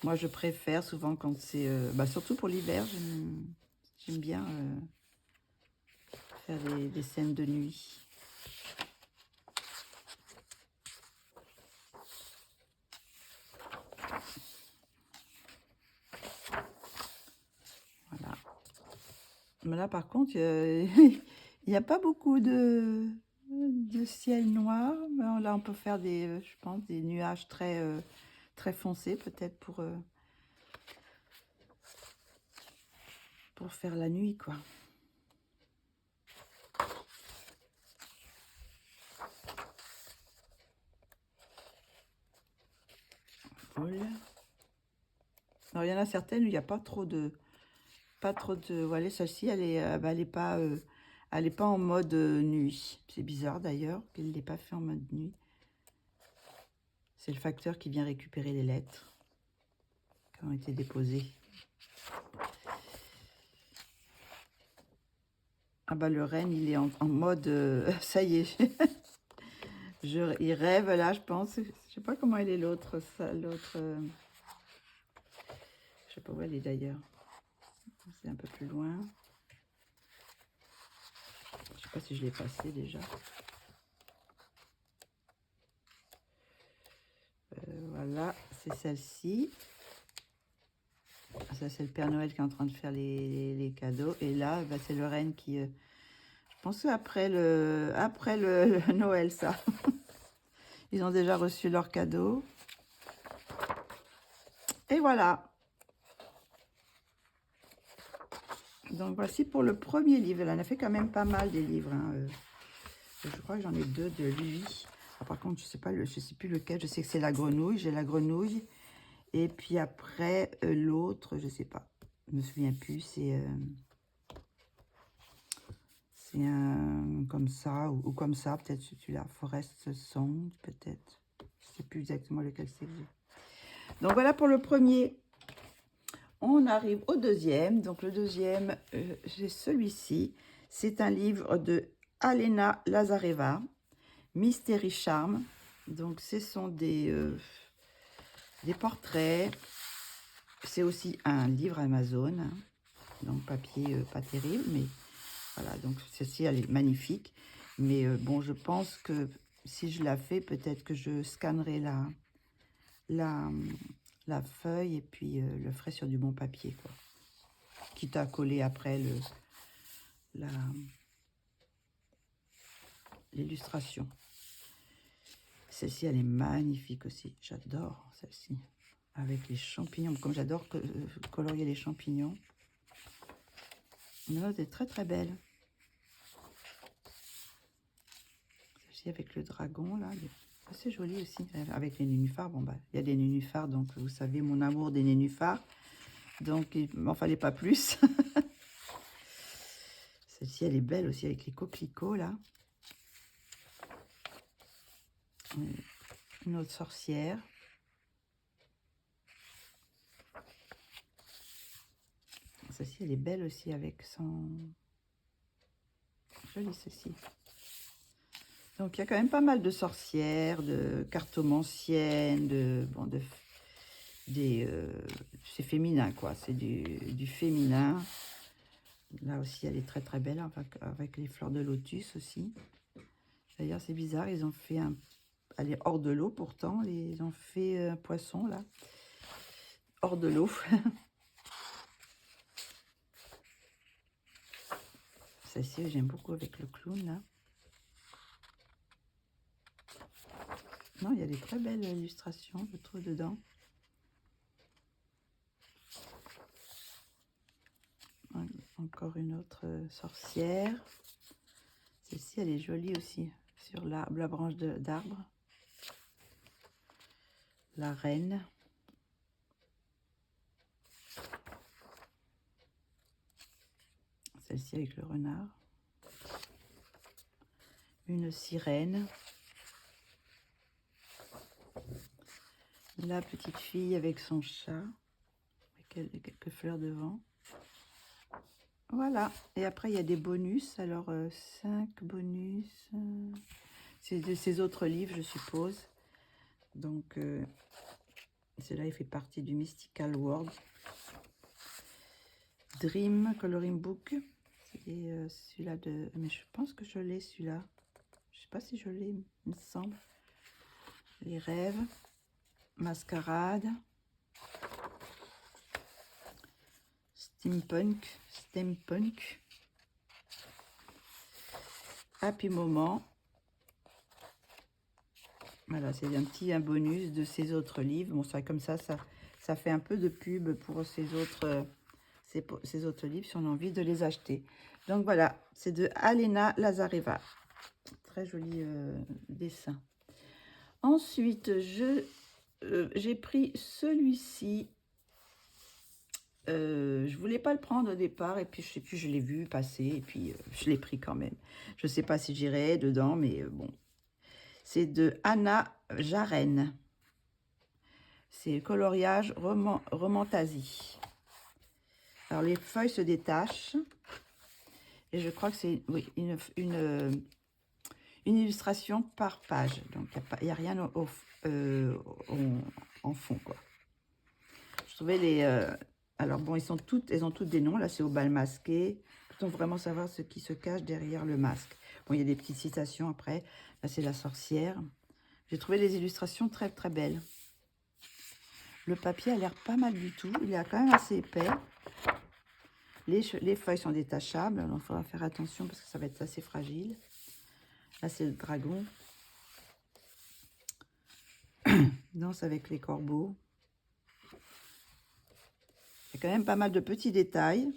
Moi, je préfère souvent quand c'est... surtout pour l'hiver, j'aime bien faire des scènes de nuit. Voilà. Mais là, par contre, il n'y a pas beaucoup de ciel noir. Là, on peut faire des, je pense, des nuages très foncés, peut-être pour faire la nuit, quoi. Voilà. Alors, il y en a certaines où il n'y a pas trop de... Voilà, celle-ci, elle est pas en mode nuit. C'est bizarre d'ailleurs qu'elle ne l'ait pas fait en mode nuit. C'est le facteur qui vient récupérer les lettres qui ont été déposées. Ah bah le renne, il est en mode... ça y est. Il rêve là, je pense. Je sais pas comment elle est l'autre. Je sais pas où elle est d'ailleurs. C'est un peu plus loin. Je sais pas si je l'ai passé déjà. Voilà, c'est celle-ci. Ça, c'est le Père Noël qui est en train de faire les cadeaux. Et là, bah, c'est le renne qui... je pense après le Noël, ça. Ils ont déjà reçu leurs cadeaux. Et voilà. Donc, voici pour le premier livre. Elle en a fait quand même pas mal des livres. Hein. Je crois que j'en ai 2 de lui. Ah, par contre, je sais plus lequel. Je sais que c'est la grenouille. J'ai la grenouille. Et puis après, l'autre, je sais pas. Je me souviens plus. C'est un comme ça ou comme ça. Peut-être celui-là. Forest Song, peut-être. Je sais plus exactement lequel c'est que j'ai. Donc voilà pour le premier. On arrive au deuxième. Donc le deuxième, j'ai celui-ci. C'est un livre de Alena Lazareva, Mystery Charm. Donc ce sont des portraits. C'est aussi un livre Amazon. Hein. Donc papier pas terrible, mais voilà. Donc celle-ci, elle est magnifique. Mais bon, je pense que si je la fais, peut-être que je scannerai la feuille et puis le ferai sur du bon papier, quoi. Quitte à coller après l'illustration. Celle-ci, elle est magnifique aussi. J'adore celle-ci. Avec les champignons. Comme j'adore colorier les champignons. Mais là, elle est très très belle. Celle-ci avec le dragon, là. C'est joli aussi. Avec les nénuphars. Bon, bah, il y a des nénuphars. Donc, vous savez mon amour des nénuphars. Donc, il m'en fallait pas plus. Celle-ci, elle est belle aussi avec les coquelicots, là. Une autre sorcière. Celle-ci, elle est belle aussi avec son... Jolie, celle-ci. Donc, il y a quand même pas mal de sorcières, de cartomanciennes, c'est féminin, quoi. C'est du féminin. Là aussi, elle est très, très belle, avec les fleurs de lotus aussi. D'ailleurs, c'est bizarre, ils ont fait un... Elle est hors de l'eau, pourtant. Ils ont fait un poisson, là. Hors de l'eau. Celle-ci, j'aime beaucoup avec le clown, là. Non, il y a des très belles illustrations, je trouve, dedans. Encore une autre sorcière. Celle-ci, elle est jolie aussi, sur la branche d'arbre. La reine. celle-ci avec le renard. Une sirène. La petite fille avec son chat. Avec quelques fleurs devant. Voilà. Et après, il y a des bonus. Alors, 5 bonus. C'est de ces autres livres, je suppose. Donc, celui-là, il fait partie du Mystical World. Dream Coloring Book. C'est celui-là de... Mais je pense que je l'ai, celui-là. Je sais pas si je l'ai, il me semble. Les rêves. Mascarade. Steampunk. Happy Moment. Voilà, c'est un bonus de ces autres livres. Bon, ça comme ça fait un peu de pub pour ces autres livres si on a envie de les acheter. Donc voilà, c'est de Alena Lazareva. Très joli dessin. Ensuite, j'ai pris celui-ci. Je voulais pas le prendre au départ et puis je sais plus, je l'ai vu passer et puis je l'ai pris quand même. Je sais pas si j'irai dedans, mais bon. C'est de Anna Jaren. C'est coloriage Romantasie. Alors les feuilles se détachent et je crois que c'est une illustration par page. Donc il n'y a rien en fond quoi. Je trouvais les alors bon, elles ont toutes des noms. Là, c'est au bal masqué. Peut-on vraiment savoir ce qui se cache derrière le masque? Bon, il y a des petites citations après. Là, c'est la sorcière. J'ai trouvé les illustrations très, très belles. Le papier a l'air pas mal du tout. Il est quand même assez épais. Les feuilles sont détachables. Alors, il faudra faire attention parce que ça va être assez fragile. Là, c'est le dragon. Danse avec les corbeaux. Il y a quand même pas mal de petits détails.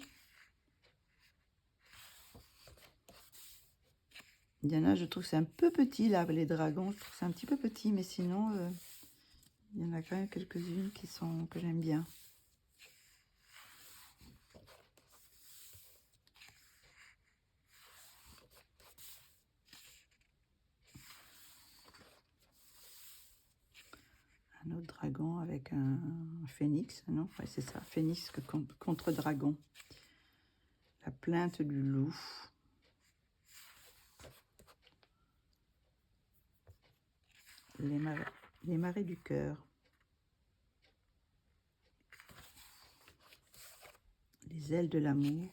Il y en a, je trouve que c'est un peu petit, là, les dragons. Je trouve que c'est un petit peu petit, mais sinon, il y en a quand même quelques-unes que j'aime bien. Un autre dragon avec un phénix, non? Ouais, c'est ça, phénix contre dragon. La plainte du loup. Les marées du cœur. Les ailes de l'amour.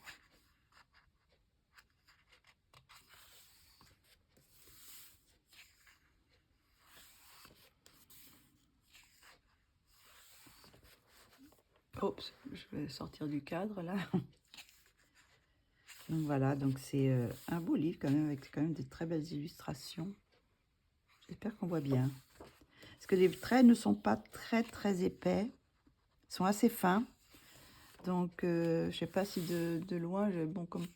Oups, je vais sortir du cadre là. Donc voilà, donc c'est un beau livre quand même, avec quand même des très belles illustrations. J'espère qu'on voit bien. Parce que les traits ne sont pas très très épais. Ils sont assez fins. Donc je ne sais pas si de loin, bon, comme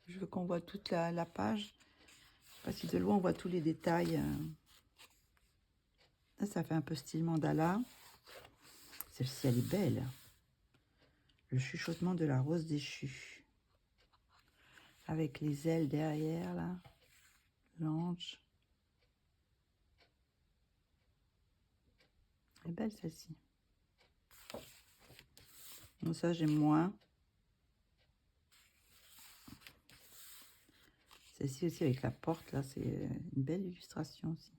je veux qu'on voit toute la page, je ne sais pas si de loin on voit tous les détails. Là, ça fait un peu style mandala. Celle-ci, elle est belle. Le chuchotement de la rose déchue. Avec les ailes derrière, là. L'ange. Elle est belle, celle-ci. Donc ça, j'aime moins. Celle-ci aussi, avec la porte, là, c'est une belle illustration aussi.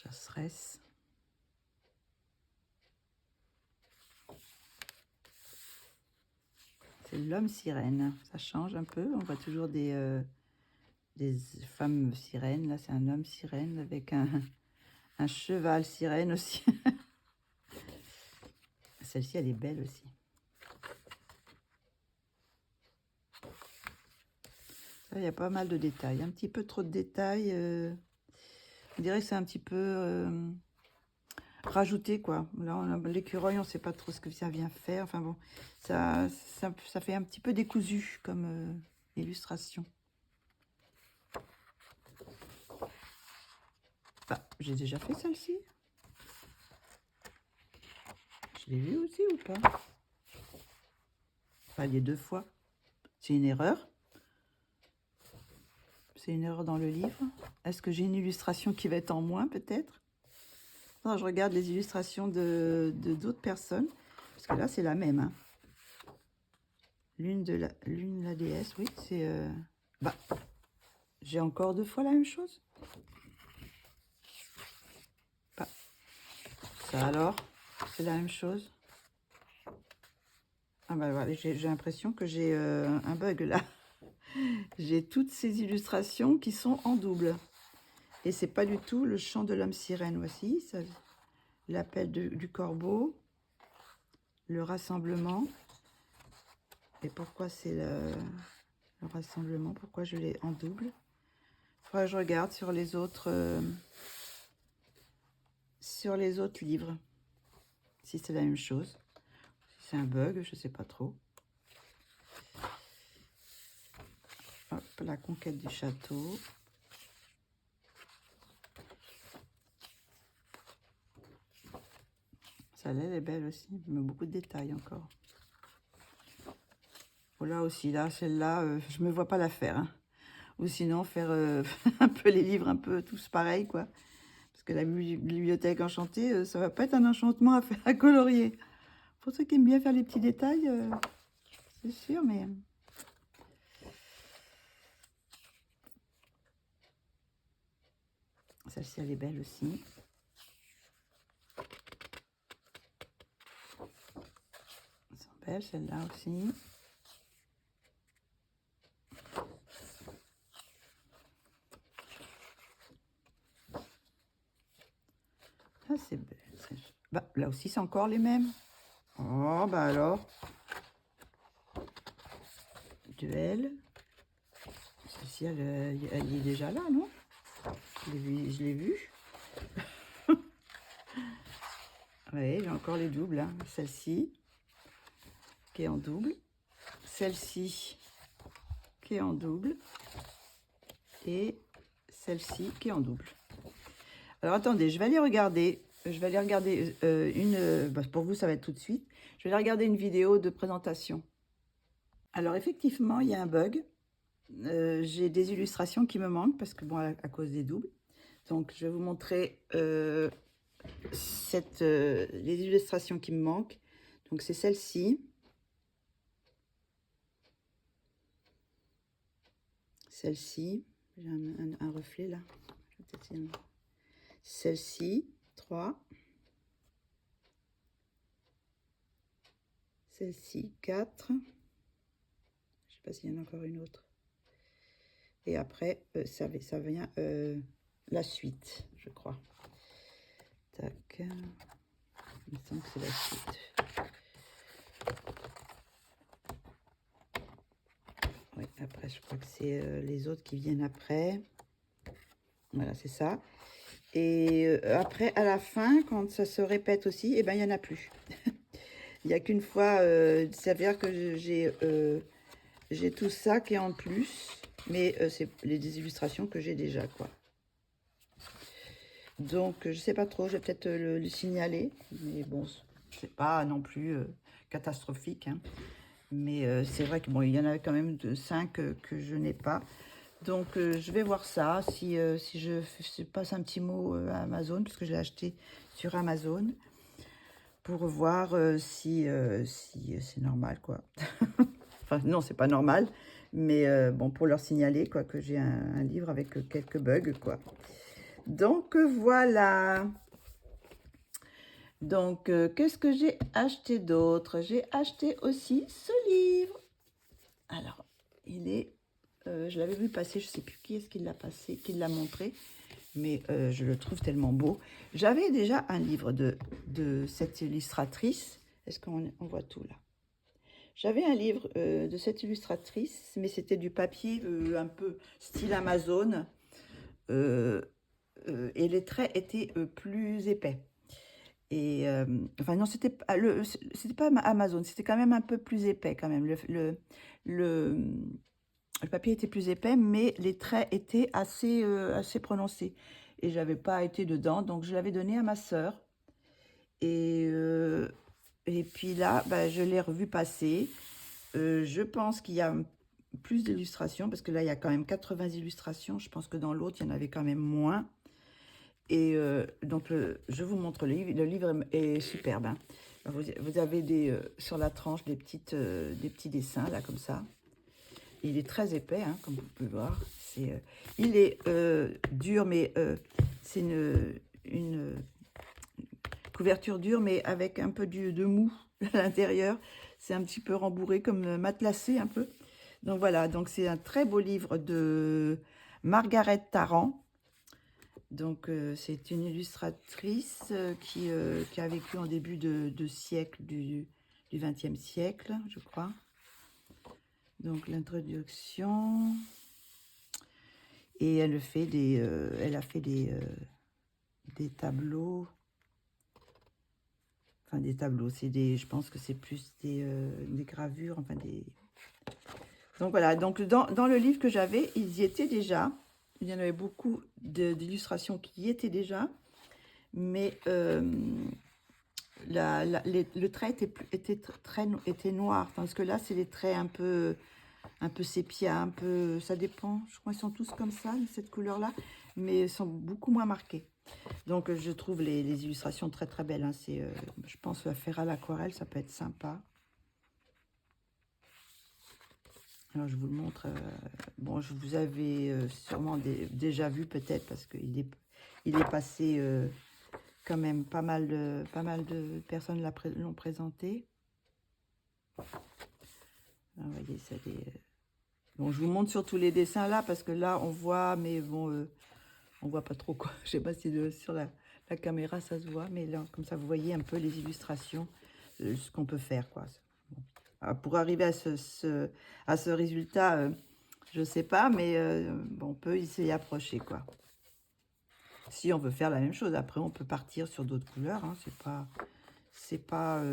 Chasseresse. C'est l'homme sirène. Ça change un peu. On voit toujours des femmes sirènes. Là, c'est un homme sirène avec un cheval sirène aussi. Celle-ci, elle est belle aussi. Là, il y a pas mal de détails. Un petit peu trop de détails. On dirait que c'est un petit peu rajouté, quoi. Là, l'écureuil, on ne sait pas trop ce que ça vient faire. Enfin bon, ça fait un petit peu décousu comme illustration. Ah, j'ai déjà fait celle-ci. Je l'ai vu aussi ou pas? Enfin, les 2 fois. C'est une erreur. C'est une erreur dans le livre. Est-ce que j'ai une illustration qui va être en moins, peut-être? Non, je regarde les illustrations de d'autres personnes. Parce que là, c'est la même. Hein. L'une la déesse, oui, c'est... Bah, j'ai encore 2 fois la même chose. Bah, ça alors, c'est la même chose. Ah bah voilà, j'ai l'impression que j'ai un bug là. J'ai toutes ces illustrations qui sont en double. Et c'est pas du tout le chant de l'homme sirène. Voici, l'appel du corbeau, le rassemblement. Et pourquoi c'est le rassemblement? Pourquoi je l'ai en double? Il faudra que je regarde sur les autres livres. Si c'est la même chose. Si c'est un bug, je sais pas trop. Hop, la conquête du château. Celle-là, elle est belle aussi, mais beaucoup de détails encore. Oh là aussi, là, celle-là, je me vois pas la faire. Hein. Ou sinon, faire un peu les livres, un peu tous pareils, quoi. Parce que la bibliothèque enchantée, ça va pas être un enchantement à faire à colorier. Pour ceux qui aiment bien faire les petits détails, c'est sûr, mais... Celle-ci, elle est belle aussi. Elles sont belles, celle-là aussi. Ah, c'est belle. Bah, là aussi, c'est encore les mêmes. Oh, bah alors. Duel. Celle-ci, elle y est déjà là, non? Je l'ai vu. Oui, j'ai encore les doubles. Hein. Celle-ci, qui est en double. Celle-ci, qui est en double. Et celle-ci, qui est en double. Alors, attendez, je vais aller regarder. Je vais aller regarder bah, pour vous, ça va être tout de suite. Je vais aller regarder une vidéo de présentation. Alors, effectivement, il y a un bug. J'ai des illustrations qui me manquent parce que, bon, à cause des doubles. Donc, je vais vous montrer les illustrations qui me manquent. Donc, c'est celle-ci. Celle-ci. J'ai un reflet là. Celle-ci, 3. Celle-ci, 4. Je ne sais pas s'il y en a encore une autre. Et après, ça vient la suite, je crois. Tac. Il me semble que c'est la suite. Oui, après, je crois que c'est les autres qui viennent après. Voilà, c'est ça. Et après, à la fin, quand ça se répète aussi, eh ben, il n'y en a plus. Il n'y a qu'une fois, ça veut dire que j'ai tout ça qui est en plus, mais c'est des illustrations que j'ai déjà, quoi. Donc, je sais pas trop, je vais peut-être le signaler, mais bon, c'est pas non plus catastrophique, hein. Mais c'est vrai que bon, il y en a quand même 5 que je n'ai pas. Donc, je vais voir ça, si je passe un petit mot à Amazon, puisque je l'ai acheté sur Amazon, pour voir si c'est normal, quoi. Enfin, non, c'est pas normal, mais bon, pour leur signaler, quoi, que j'ai un livre avec quelques bugs, quoi. Donc, voilà. Donc, qu'est-ce que j'ai acheté d'autre? J'ai acheté aussi ce livre. Alors, il est... je l'avais vu passer, je ne sais plus qui est-ce qui l'a passé, qui l'a montré, mais je le trouve tellement beau. J'avais déjà un livre de cette illustratrice. Est-ce qu'on voit tout là? J'avais un livre de cette illustratrice, mais c'était du papier un peu style Amazon. Et les traits étaient plus épais. Et enfin non, c'était pas Amazon, c'était quand même un peu plus épais quand même. Le papier était plus épais, mais les traits étaient assez prononcés. Et j'avais pas été dedans, donc je l'avais donné à ma sœur. Et Et puis là, bah, je l'ai revu passer. Je pense qu'il y a plus d'illustrations, parce que là, il y a quand même 80 illustrations. Je pense que dans l'autre, il y en avait quand même moins. Et donc, je vous montre le livre. Le livre est superbe, hein. Vous avez sur la tranche des petits dessins, là, comme ça. Il est très épais, hein, comme vous pouvez voir. Il est dur, mais c'est une couverture dure, mais avec un peu de mou à l'intérieur. C'est un petit peu rembourré, comme matelassé un peu. Donc voilà, donc c'est un très beau livre de Margaret Tarrant. Donc c'est une illustratrice qui a vécu en début de siècle, du XXe siècle, je crois. Donc l'introduction. Et elle fait elle a fait des tableaux. Enfin, des tableaux, je pense que c'est plus des gravures, enfin des... Donc voilà, donc dans le livre que j'avais, ils y étaient déjà. Il y en avait beaucoup d'illustrations qui y étaient déjà. Mais le trait était noir, tandis que là, c'est les traits un peu sépia, un peu... Ça dépend, je crois qu'ils sont tous comme ça, cette couleur-là, mais ils sont beaucoup moins marqués. Donc, je trouve les illustrations très très belles, hein. Je pense à faire à l'aquarelle, ça peut être sympa. Alors, je vous le montre. Bon, je vous avais sûrement déjà vu peut-être, parce qu'il est passé quand même pas mal de personnes l'ont présenté. Alors, vous voyez, ça bon, je vous montre surtout les dessins là, parce que là, on voit, mais bon, on voit pas trop, quoi. Je sais pas si sur la caméra, ça se voit, mais là, comme ça, vous voyez un peu les illustrations, ce qu'on peut faire, quoi. Bon. Alors, pour arriver à ce résultat, je sais pas, mais bon, on peut s'y approcher, quoi. Si on veut faire la même chose, après, on peut partir sur d'autres couleurs, hein. C'est pas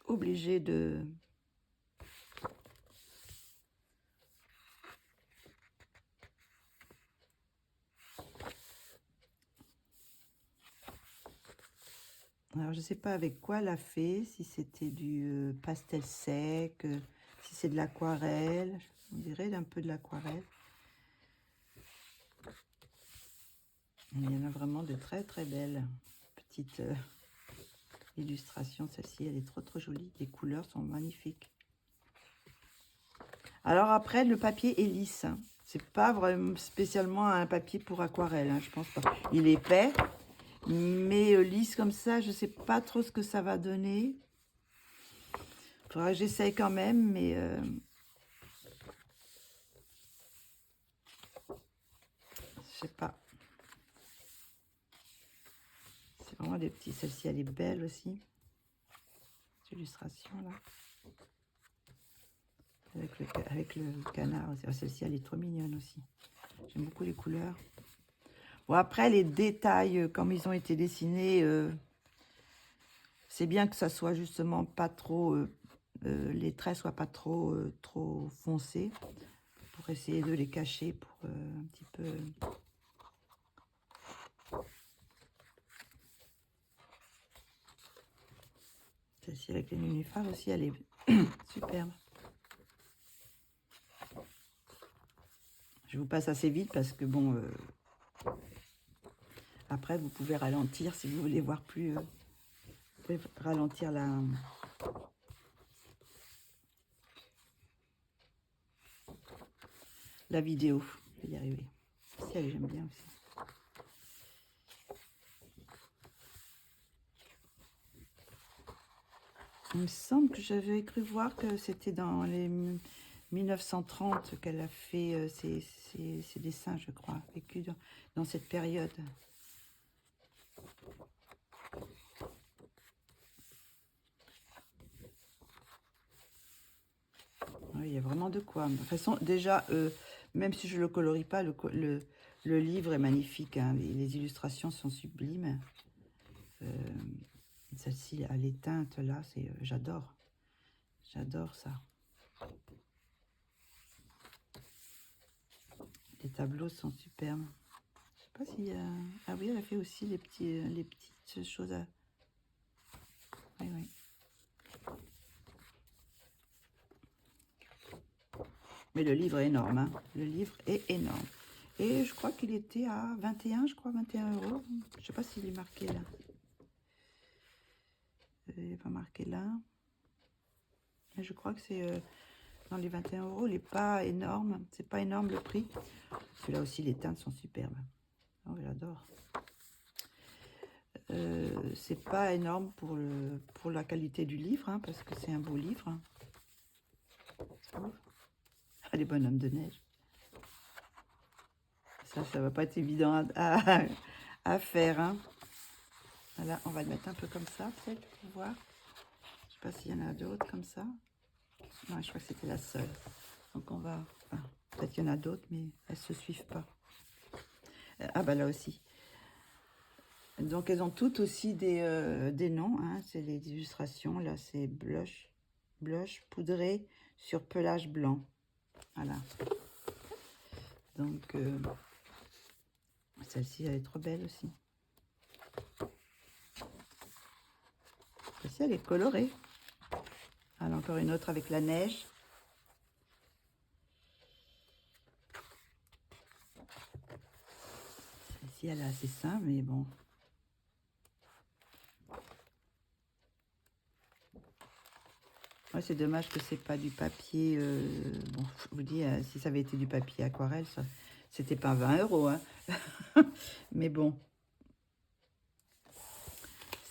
obligé de... Alors, je sais pas avec quoi elle a fait, si c'était du pastel sec, si c'est de l'aquarelle, on dirait un peu de l'aquarelle. Il y en a vraiment de très très belles petites illustrations. Celle-ci, elle est trop trop jolie, les couleurs sont magnifiques. Alors après, le papier est lisse, hein. C'est pas vraiment spécialement un papier pour aquarelle, hein, je pense pas. Il est épais, mais lisse comme ça, je sais pas trop ce que ça va donner. Faudra que j'essaye quand même, mais je sais pas. C'est vraiment des petits. Celle-ci, elle est belle aussi. Cette illustration là. Avec le canard. Celle-ci, elle est trop mignonne aussi. J'aime beaucoup les couleurs. Bon, après, les détails, comme ils ont été dessinés, c'est bien que ça soit justement pas trop... les traits soient pas trop foncés, pour essayer de les cacher, pour un petit peu... Celle-ci avec les nénuphars aussi, elle est superbe. Je vous passe assez vite parce que bon... après, vous pouvez ralentir si vous voulez voir plus... vous pouvez ralentir la vidéo. Je vais y arriver. Si, elle, j'aime bien aussi. Il me semble que j'avais cru voir que c'était dans les 1930 qu'elle a fait ses dessins, je crois, vécu dans cette période. Oui, il y a vraiment de quoi. De toute façon, déjà, même si je ne le colorie pas, le livre est magnifique, hein. Les illustrations sont sublimes. Celle-ci, les teintes, là, j'adore. J'adore ça. Les tableaux sont superbes. Je sais pas s'il y a... Ah oui, elle a fait aussi les petites choses à... Oui, oui. Mais le livre est énorme, hein. Le livre est énorme. Et je crois qu'il était à 21, je crois, 21 euros. Je ne sais pas s'il est marqué là. Il n'est pas marqué là. Mais je crois que c'est dans les 21 euros. Il n'est pas énorme. C'est pas énorme le prix. Celui-là aussi, les teintes sont superbes. Oh, j'adore. C'est pas énorme pour la qualité du livre, hein, parce que c'est un beau livre. Hein. Ah, les bonhommes de neige. Ça va pas être évident à faire. Hein. Voilà, on va le mettre un peu comme ça, peut-être, pour voir. Je sais pas s'il y en a d'autres comme ça. Non, je crois que c'était la seule. Donc on va... Enfin, peut-être qu'il y en a d'autres, mais elles se suivent pas. Ah bah là aussi. Donc elles ont toutes aussi des noms. Hein. C'est les illustrations. Là, c'est blush poudré sur pelage blanc. Voilà. Donc, celle-ci, elle est trop belle aussi. Celle-ci, elle est colorée. Alors, encore une autre avec la neige. Celle-ci, elle est assez simple, mais bon. Ouais, c'est dommage que c'est pas du papier. Bon, je vous dis, si ça avait été du papier aquarelle, c'était pas 20 euros. Hein. Mais bon.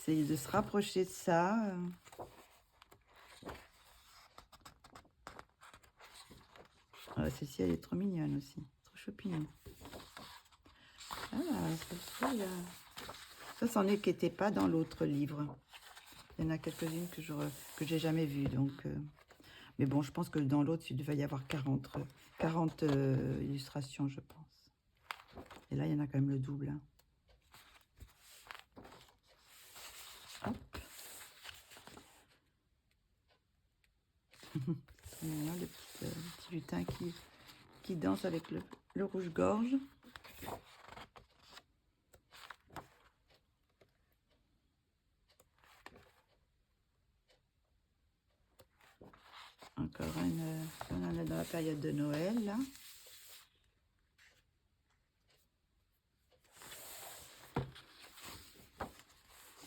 C'est de se rapprocher de ça. Ah, celle-ci, elle est trop mignonne aussi. Trop choupine. Ah, celle-ci, ça, c'en est qui n'était pas dans l'autre livre. Il y en a quelques-unes que j'ai jamais vues. Donc, mais bon, je pense que dans l'autre, il devait y avoir 40 illustrations, je pense. Et là, il y en a quand même le double. Hein. Hop. C'est mignon, le petit lutin qui danse avec le rouge-gorge. Encore on en est dans la période de Noël, là.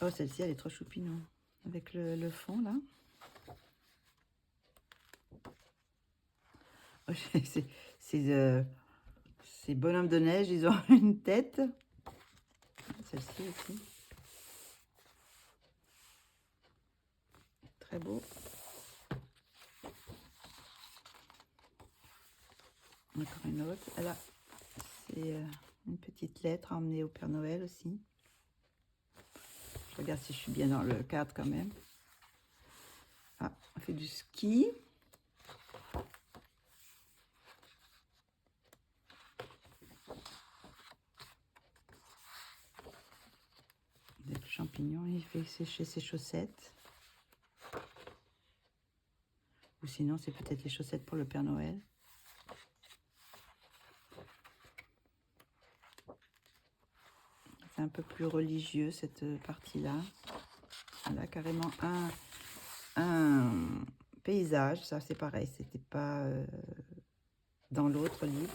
Oh, celle-ci, elle est trop choupine, avec le fond, là. Oh, ces bonhommes de neige, ils ont une tête. Celle-ci aussi. Très beau. Encore une autre. Là, c'est une petite lettre à emmener au Père Noël aussi. Je regarde si je suis bien dans le cadre quand même. Ah, on fait du ski. Des champignons, il fait sécher ses chaussettes. Ou sinon, c'est peut-être les chaussettes pour le Père Noël. C'est un peu plus religieux, cette partie-là. Voilà, carrément un paysage. Ça, c'est pareil. C'était pas dans l'autre livre.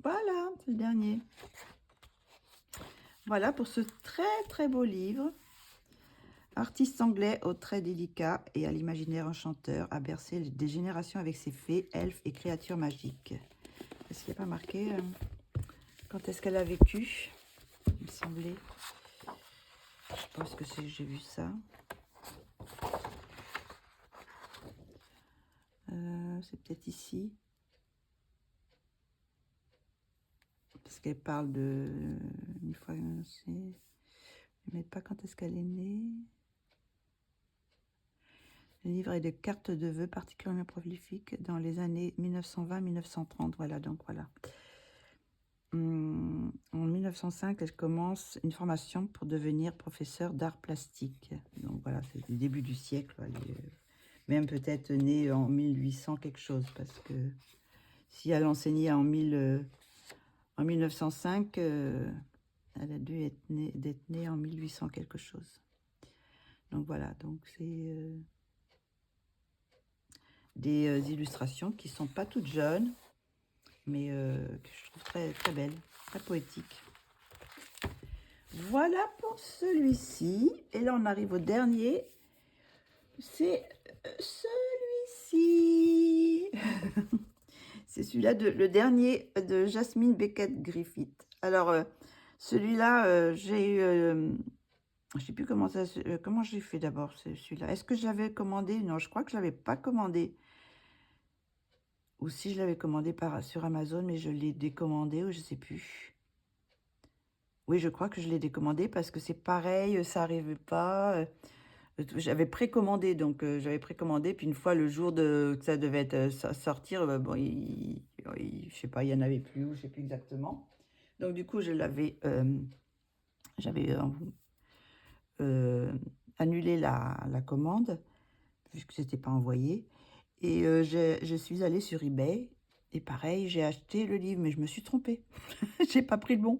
Voilà, c'est le dernier. Voilà pour ce très très beau livre. Artiste anglais aux traits délicats et à l'imaginaire enchanteur, a bercé des générations avec ses fées, elfes et créatures magiques. Est-ce qu'il n'y a pas marqué quand est-ce qu'elle a vécu? Il me semblait. Je pense que j'ai vu ça. C'est peut-être ici. Parce qu'elle parle de... Une fois, c'est... Ne met pas quand est-ce qu'elle est née. Le livre est de cartes de vœux particulièrement prolifiques dans les années 1920-1930. Voilà, donc voilà. En 1905, elle commence une formation pour devenir professeure d'art plastique. Donc voilà. voilà, c'est le début du siècle. Même peut-être née en 1800 quelque chose, parce que si elle enseignait en 1905, elle a dû d'être née en 1800 quelque chose. Donc voilà, donc c'est des illustrations qui sont pas toutes jeunes, mais que je trouve très, très belles, très poétiques. Voilà pour celui-ci. Et là, on arrive au dernier. C'est celui-ci. C'est celui-là, le dernier de Jasmine Beckett Griffith. Alors, celui-là, j'ai eu... je sais plus comment ça, comment j'ai fait d'abord celui-là. Est-ce que j'avais commandé? Non, je crois que je l'avais pas commandé. Ou si je l'avais commandé sur Amazon, mais je l'ai décommandé ou je sais plus. Oui, je crois que je l'ai décommandé parce que c'est pareil, ça n'arrivait pas. J'avais précommandé, donc j'avais précommandé, puis une fois le jour que ça devait sortir, bon, je sais pas, il y en avait plus, ou je sais plus exactement. Donc du coup, j'avais annulé la commande, puisque c'était pas envoyé. Et je suis allée sur eBay, et pareil, j'ai acheté le livre, mais je me suis trompée. J'ai pas pris le bon.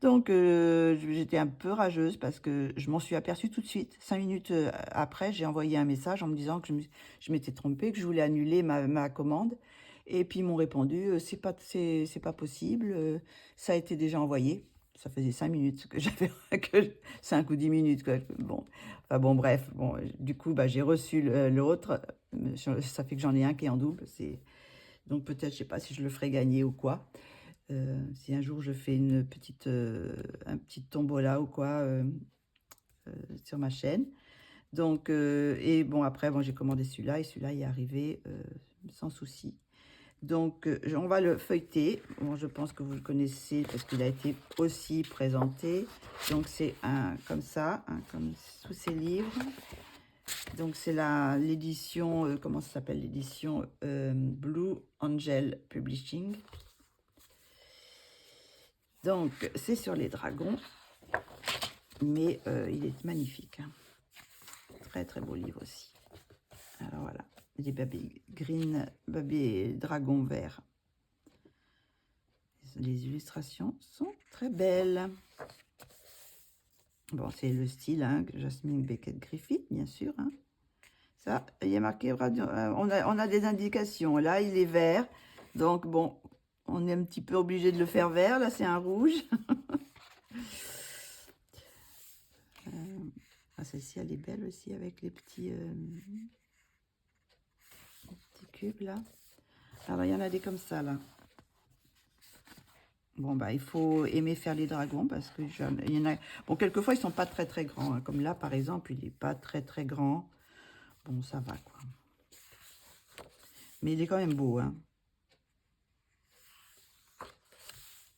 Donc, j'étais un peu rageuse parce que je m'en suis aperçue tout de suite. 5 minutes après, j'ai envoyé un message en me disant que je m'étais trompée, que je voulais annuler ma commande. Et puis, ils m'ont répondu, c'est pas possible, ça a été déjà envoyé. Ça faisait 5 minutes que j'avais, 5 ou 10 minutes, quoi. Bon, enfin bon, bref. Bon, du coup, bah, j'ai reçu l'autre. Ça fait que j'en ai un qui est en double. Donc, peut-être, je sais pas si je le ferai gagner ou quoi. Si un jour je fais un petit tombola ou quoi sur ma chaîne. Donc, et bon, après, bon, j'ai commandé celui-là et celui-là est arrivé sans souci. Donc, on va le feuilleter. Bon, je pense que vous le connaissez parce qu'il a été aussi présenté. Donc, c'est comme ça, comme tous ces livres. Donc, c'est l'édition, comment ça s'appelle? L'édition Blue Angel Publishing. Donc, c'est sur les dragons, mais il est magnifique. Hein. Très, très beau livre aussi. Alors voilà, les bébés dragons verts. Les illustrations sont très belles. Bon, c'est le style, hein, Jasmine Beckett Griffith, bien sûr. Hein. Ça, il y a marqué, on a des indications. Là, il est vert, donc bon, on est un petit peu obligé de le faire vert. Là, c'est un rouge. Celle-ci, elle est belle aussi avec les petits cubes là. Alors, il y en a des comme ça là. Bon, bah, il faut aimer faire les dragons parce que il y en a. Bon, quelquefois, ils sont pas très très grands. Hein. Comme là, par exemple, il est pas très très grand. Bon, ça va quoi. Mais il est quand même beau. Hein.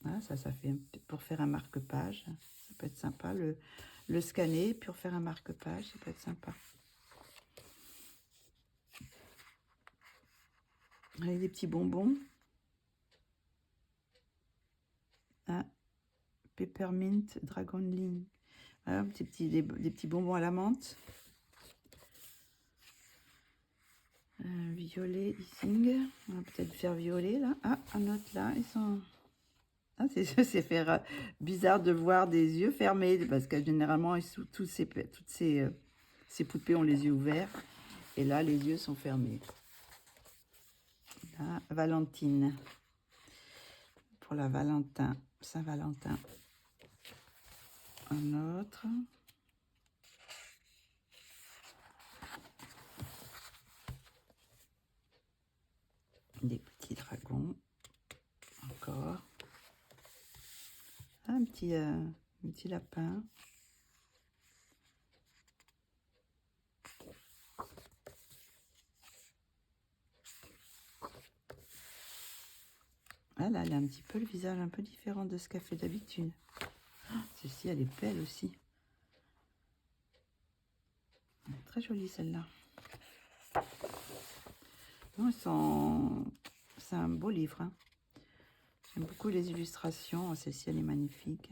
Voilà, ça fait pour faire un marque-page. Ça peut être sympa. Le scanner pour faire un marque-page, ça peut être sympa. Avec des petits bonbons. Ah, Peppermint Dragon Ling. Voilà, des petits bonbons à la menthe. Violet, Issing. On va peut-être faire violet là. Ah, un autre là. Ils sont. Ah, c'est faire bizarre de voir des yeux fermés parce que généralement, toutes ces poupées ont les yeux ouverts. Et là, les yeux sont fermés. Là, Valentine. Pour la Valentin, Saint-Valentin. Un autre. Des petits dragons. Encore. Un petit lapin. Ah là, elle a un petit peu le visage un peu différent de ce qu'elle fait d'habitude. Celle-ci, elle est belle aussi. Très jolie celle-là. C'est un beau livre. Hein. J'aime beaucoup les illustrations. Celle-ci, elle est magnifique.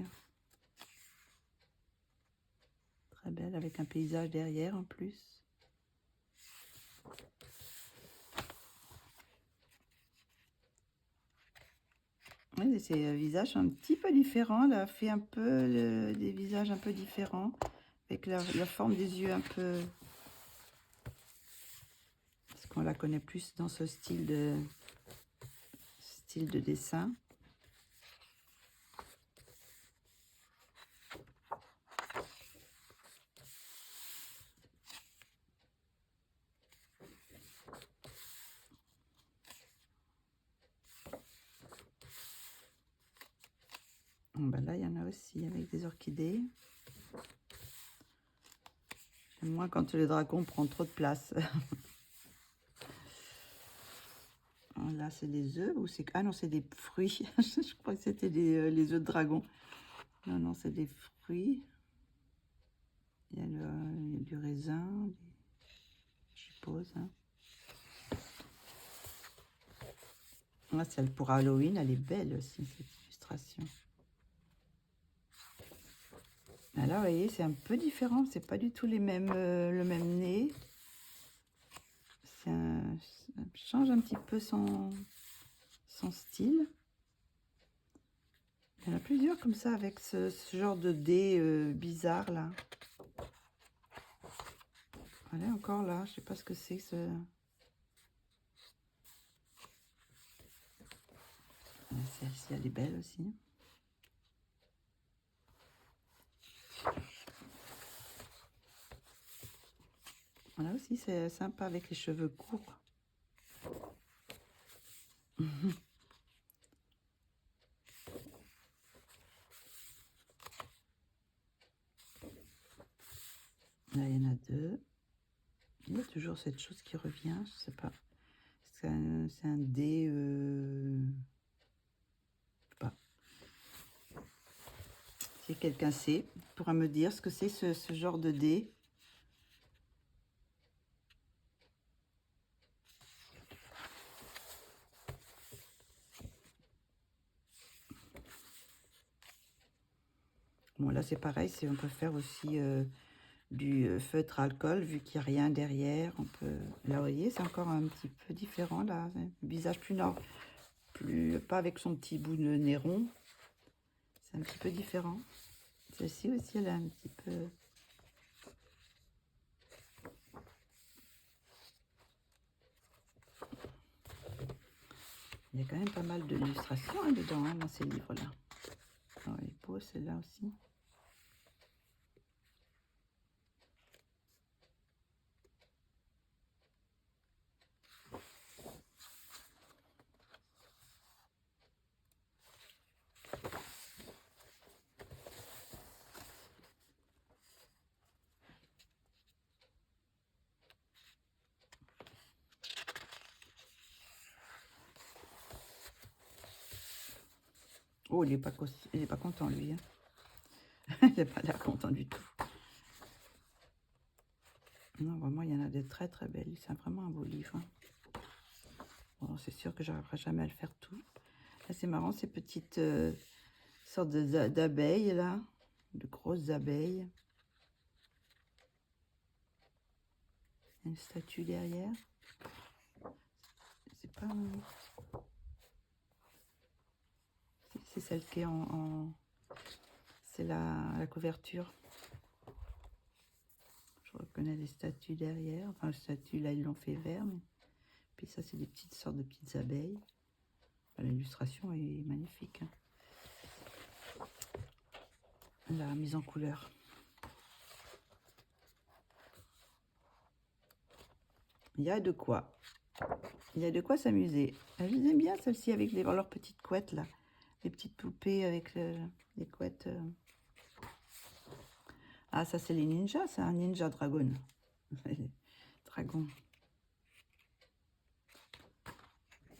Très belle, avec un paysage derrière en plus. Oui, c'est un visage un petit peu différent. Elle a fait un peu des visages un peu différents, avec la forme des yeux un peu... Parce qu'on la connaît plus dans ce style de dessin. Bon, ben là, il y en a aussi avec des orchidées. J'aime moins quand le dragon prend trop de place. Là, c'est des œufs ou c'est... Ah non, c'est des fruits. Je crois que c'était les œufs de dragon. Non, non, c'est des fruits. Il y a du raisin, je suppose. Hein. Ah, celle pour Halloween, elle est belle aussi, cette illustration. Ah, là, vous voyez, c'est un peu différent. C'est pas du tout le même nez. Ça change un petit peu son style. Il y en a plusieurs comme ça avec ce genre de dés bizarre là. Elle est encore là, je sais pas ce que c'est ce... Celle-ci, elle est belle aussi. Voilà aussi, c'est sympa avec les cheveux courts. Là, il y en a deux. Il y a toujours cette chose qui revient, je sais pas. C'est un dé... je sais pas. Si quelqu'un sait, pourra me dire ce que c'est ce genre de dé. Bon, là, c'est pareil, on peut faire aussi du feutre alcool, vu qu'il n'y a rien derrière. On peut... Là, vous voyez, c'est encore un petit peu différent, là. Le visage plus nord, pas avec son petit bout de nez rond. C'est un petit peu différent. Celle-ci aussi, elle a un petit peu... Il y a quand même pas mal d'illustrations hein, dedans, hein, dans ces livres-là. Oh, elle est beau, celle-là aussi. Oh, il est pas content, lui. Hein. Il n'a pas l'air content du tout. Non, vraiment, il y en a des très, très belles. C'est vraiment un beau livre. Hein. Bon, c'est sûr que j'arriverai jamais à le faire tout. Là, c'est marrant, ces petites sortes d'abeilles, là. De grosses abeilles. Il y a une statue derrière. C'est pas... C'est celle qui est C'est la couverture. Je reconnais les statues derrière. Enfin, les statues, là, ils l'ont fait vert. Mais... Puis ça, c'est des petites sortes de petites abeilles. L'illustration est magnifique. Hein. La mise en couleur. Il y a de quoi. Il y a de quoi s'amuser. Je les aime bien, celles-ci, avec leurs petites couettes, là. Les petites poupées avec les couettes. Ah, ça, c'est les ninjas. C'est un ninja dragon. Dragon.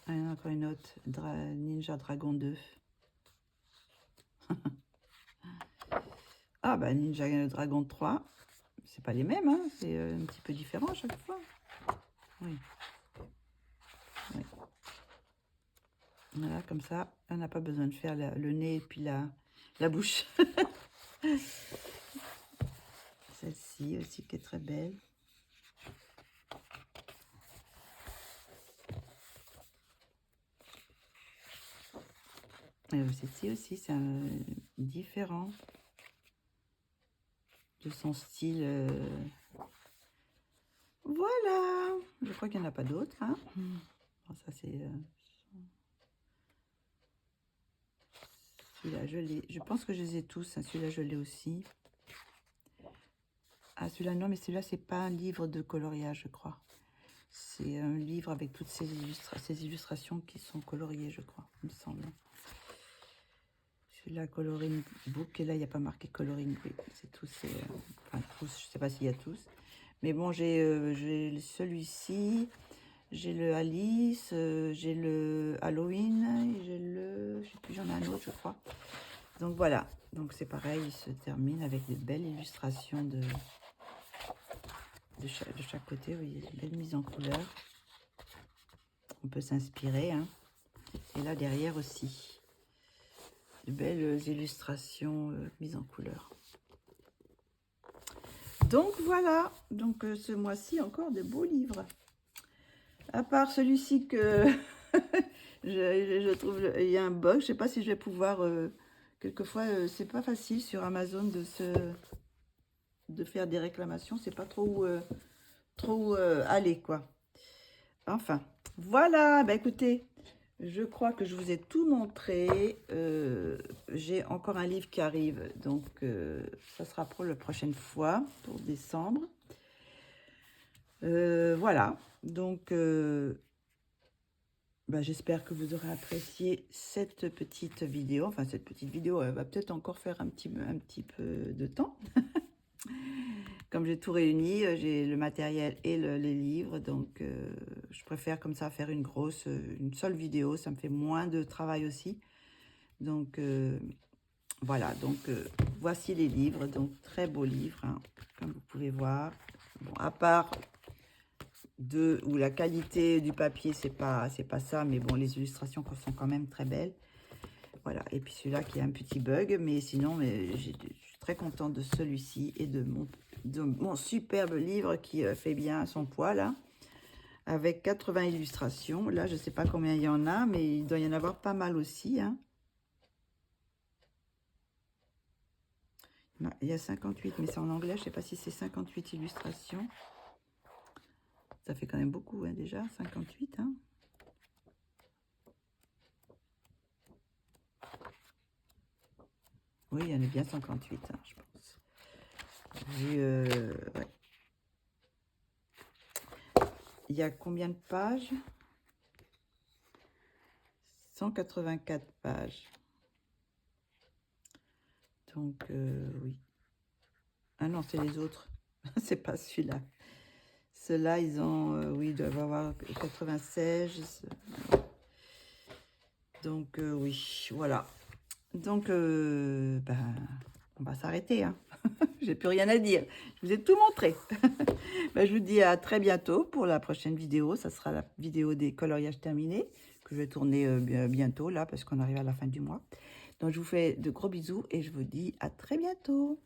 Ah, il y en a encore une autre. Ninja Dragon 2. Ah, bah, Ninja Dragon 3. C'est pas les mêmes, hein. C'est un petit peu différent à chaque fois. Oui. Oui. Voilà, comme ça, on n'a pas besoin de faire le nez et puis la bouche. celle-ci aussi qui est très belle. Celle-ci aussi, c'est différent de son style. Voilà, je crois qu'il n'y en a pas d'autres. Hein. Bon, ça c'est celui-là, je l'ai. Je pense que je les ai tous. Hein. Celui-là, je l'ai aussi. Ah, celui-là, non, mais celui-là, c'est pas un livre de coloriage, je crois. C'est un livre avec toutes ces illustrations qui sont coloriées, je crois, il me semble. Celui-là, coloring book, et là, il n'y a pas marqué coloring book. C'est tous, enfin, tous, je sais pas s'il y a tous. Mais bon, j'ai celui-ci, j'ai le Alice, j'ai le Halloween, j'ai le... Je sais plus, j'en ai un autre, je crois. Donc voilà, donc c'est pareil, il se termine avec des belles illustrations de chaque côté. Vous voyez, des belles mises en couleur. On peut s'inspirer. Hein. Et là, derrière aussi, de belles illustrations mises en couleur. Donc voilà, donc ce mois-ci, encore de beaux livres. À part celui-ci que je trouve, il y a un bug, je ne sais pas si je vais pouvoir... quelquefois, c'est pas facile sur Amazon de faire des réclamations, c'est pas trop aller, quoi. Enfin, voilà, bah écoutez, je crois que je vous ai tout montré. J'ai encore un livre qui arrive, donc ça sera pour la prochaine fois, pour décembre. Voilà, donc bah, j'espère que vous aurez apprécié cette petite vidéo. Enfin, cette petite vidéo, elle va peut-être encore faire un petit peu de temps. Comme j'ai tout réuni, j'ai le matériel et les livres, donc je préfère comme ça faire une seule vidéo, ça me fait moins de travail aussi. Donc voilà, donc voici les livres, donc très beaux livres, hein, comme vous pouvez voir. Bon, à part où la qualité du papier, c'est pas ça, mais bon, les illustrations sont quand même très belles. Voilà, et puis celui-là qui a un petit bug, mais sinon, je suis très contente de celui-ci et de mon superbe livre qui fait bien son poids, là, avec 80 illustrations. Là, je ne sais pas combien il y en a, mais il doit y en avoir pas mal aussi. Hein. Il y a 58, mais c'est en anglais, je ne sais pas si c'est 58 illustrations. Ça fait quand même beaucoup, hein, déjà, 58, hein. Oui, il y en a bien 58, hein, je pense. Ouais. Il y a combien de pages? 184 pages. Donc, oui. Ah non, c'est les autres. C'est pas celui-là. Ceux-là, ils ont... oui, ils doivent avoir 96. Donc, oui, voilà. Donc, ben, on va s'arrêter. Hein. J'ai plus rien à dire. Je vous ai tout montré. Ben, je vous dis à très bientôt pour la prochaine vidéo. Ça sera la vidéo des coloriages terminés que je vais tourner bientôt, là, parce qu'on arrive à la fin du mois. Donc, je vous fais de gros bisous et je vous dis à très bientôt.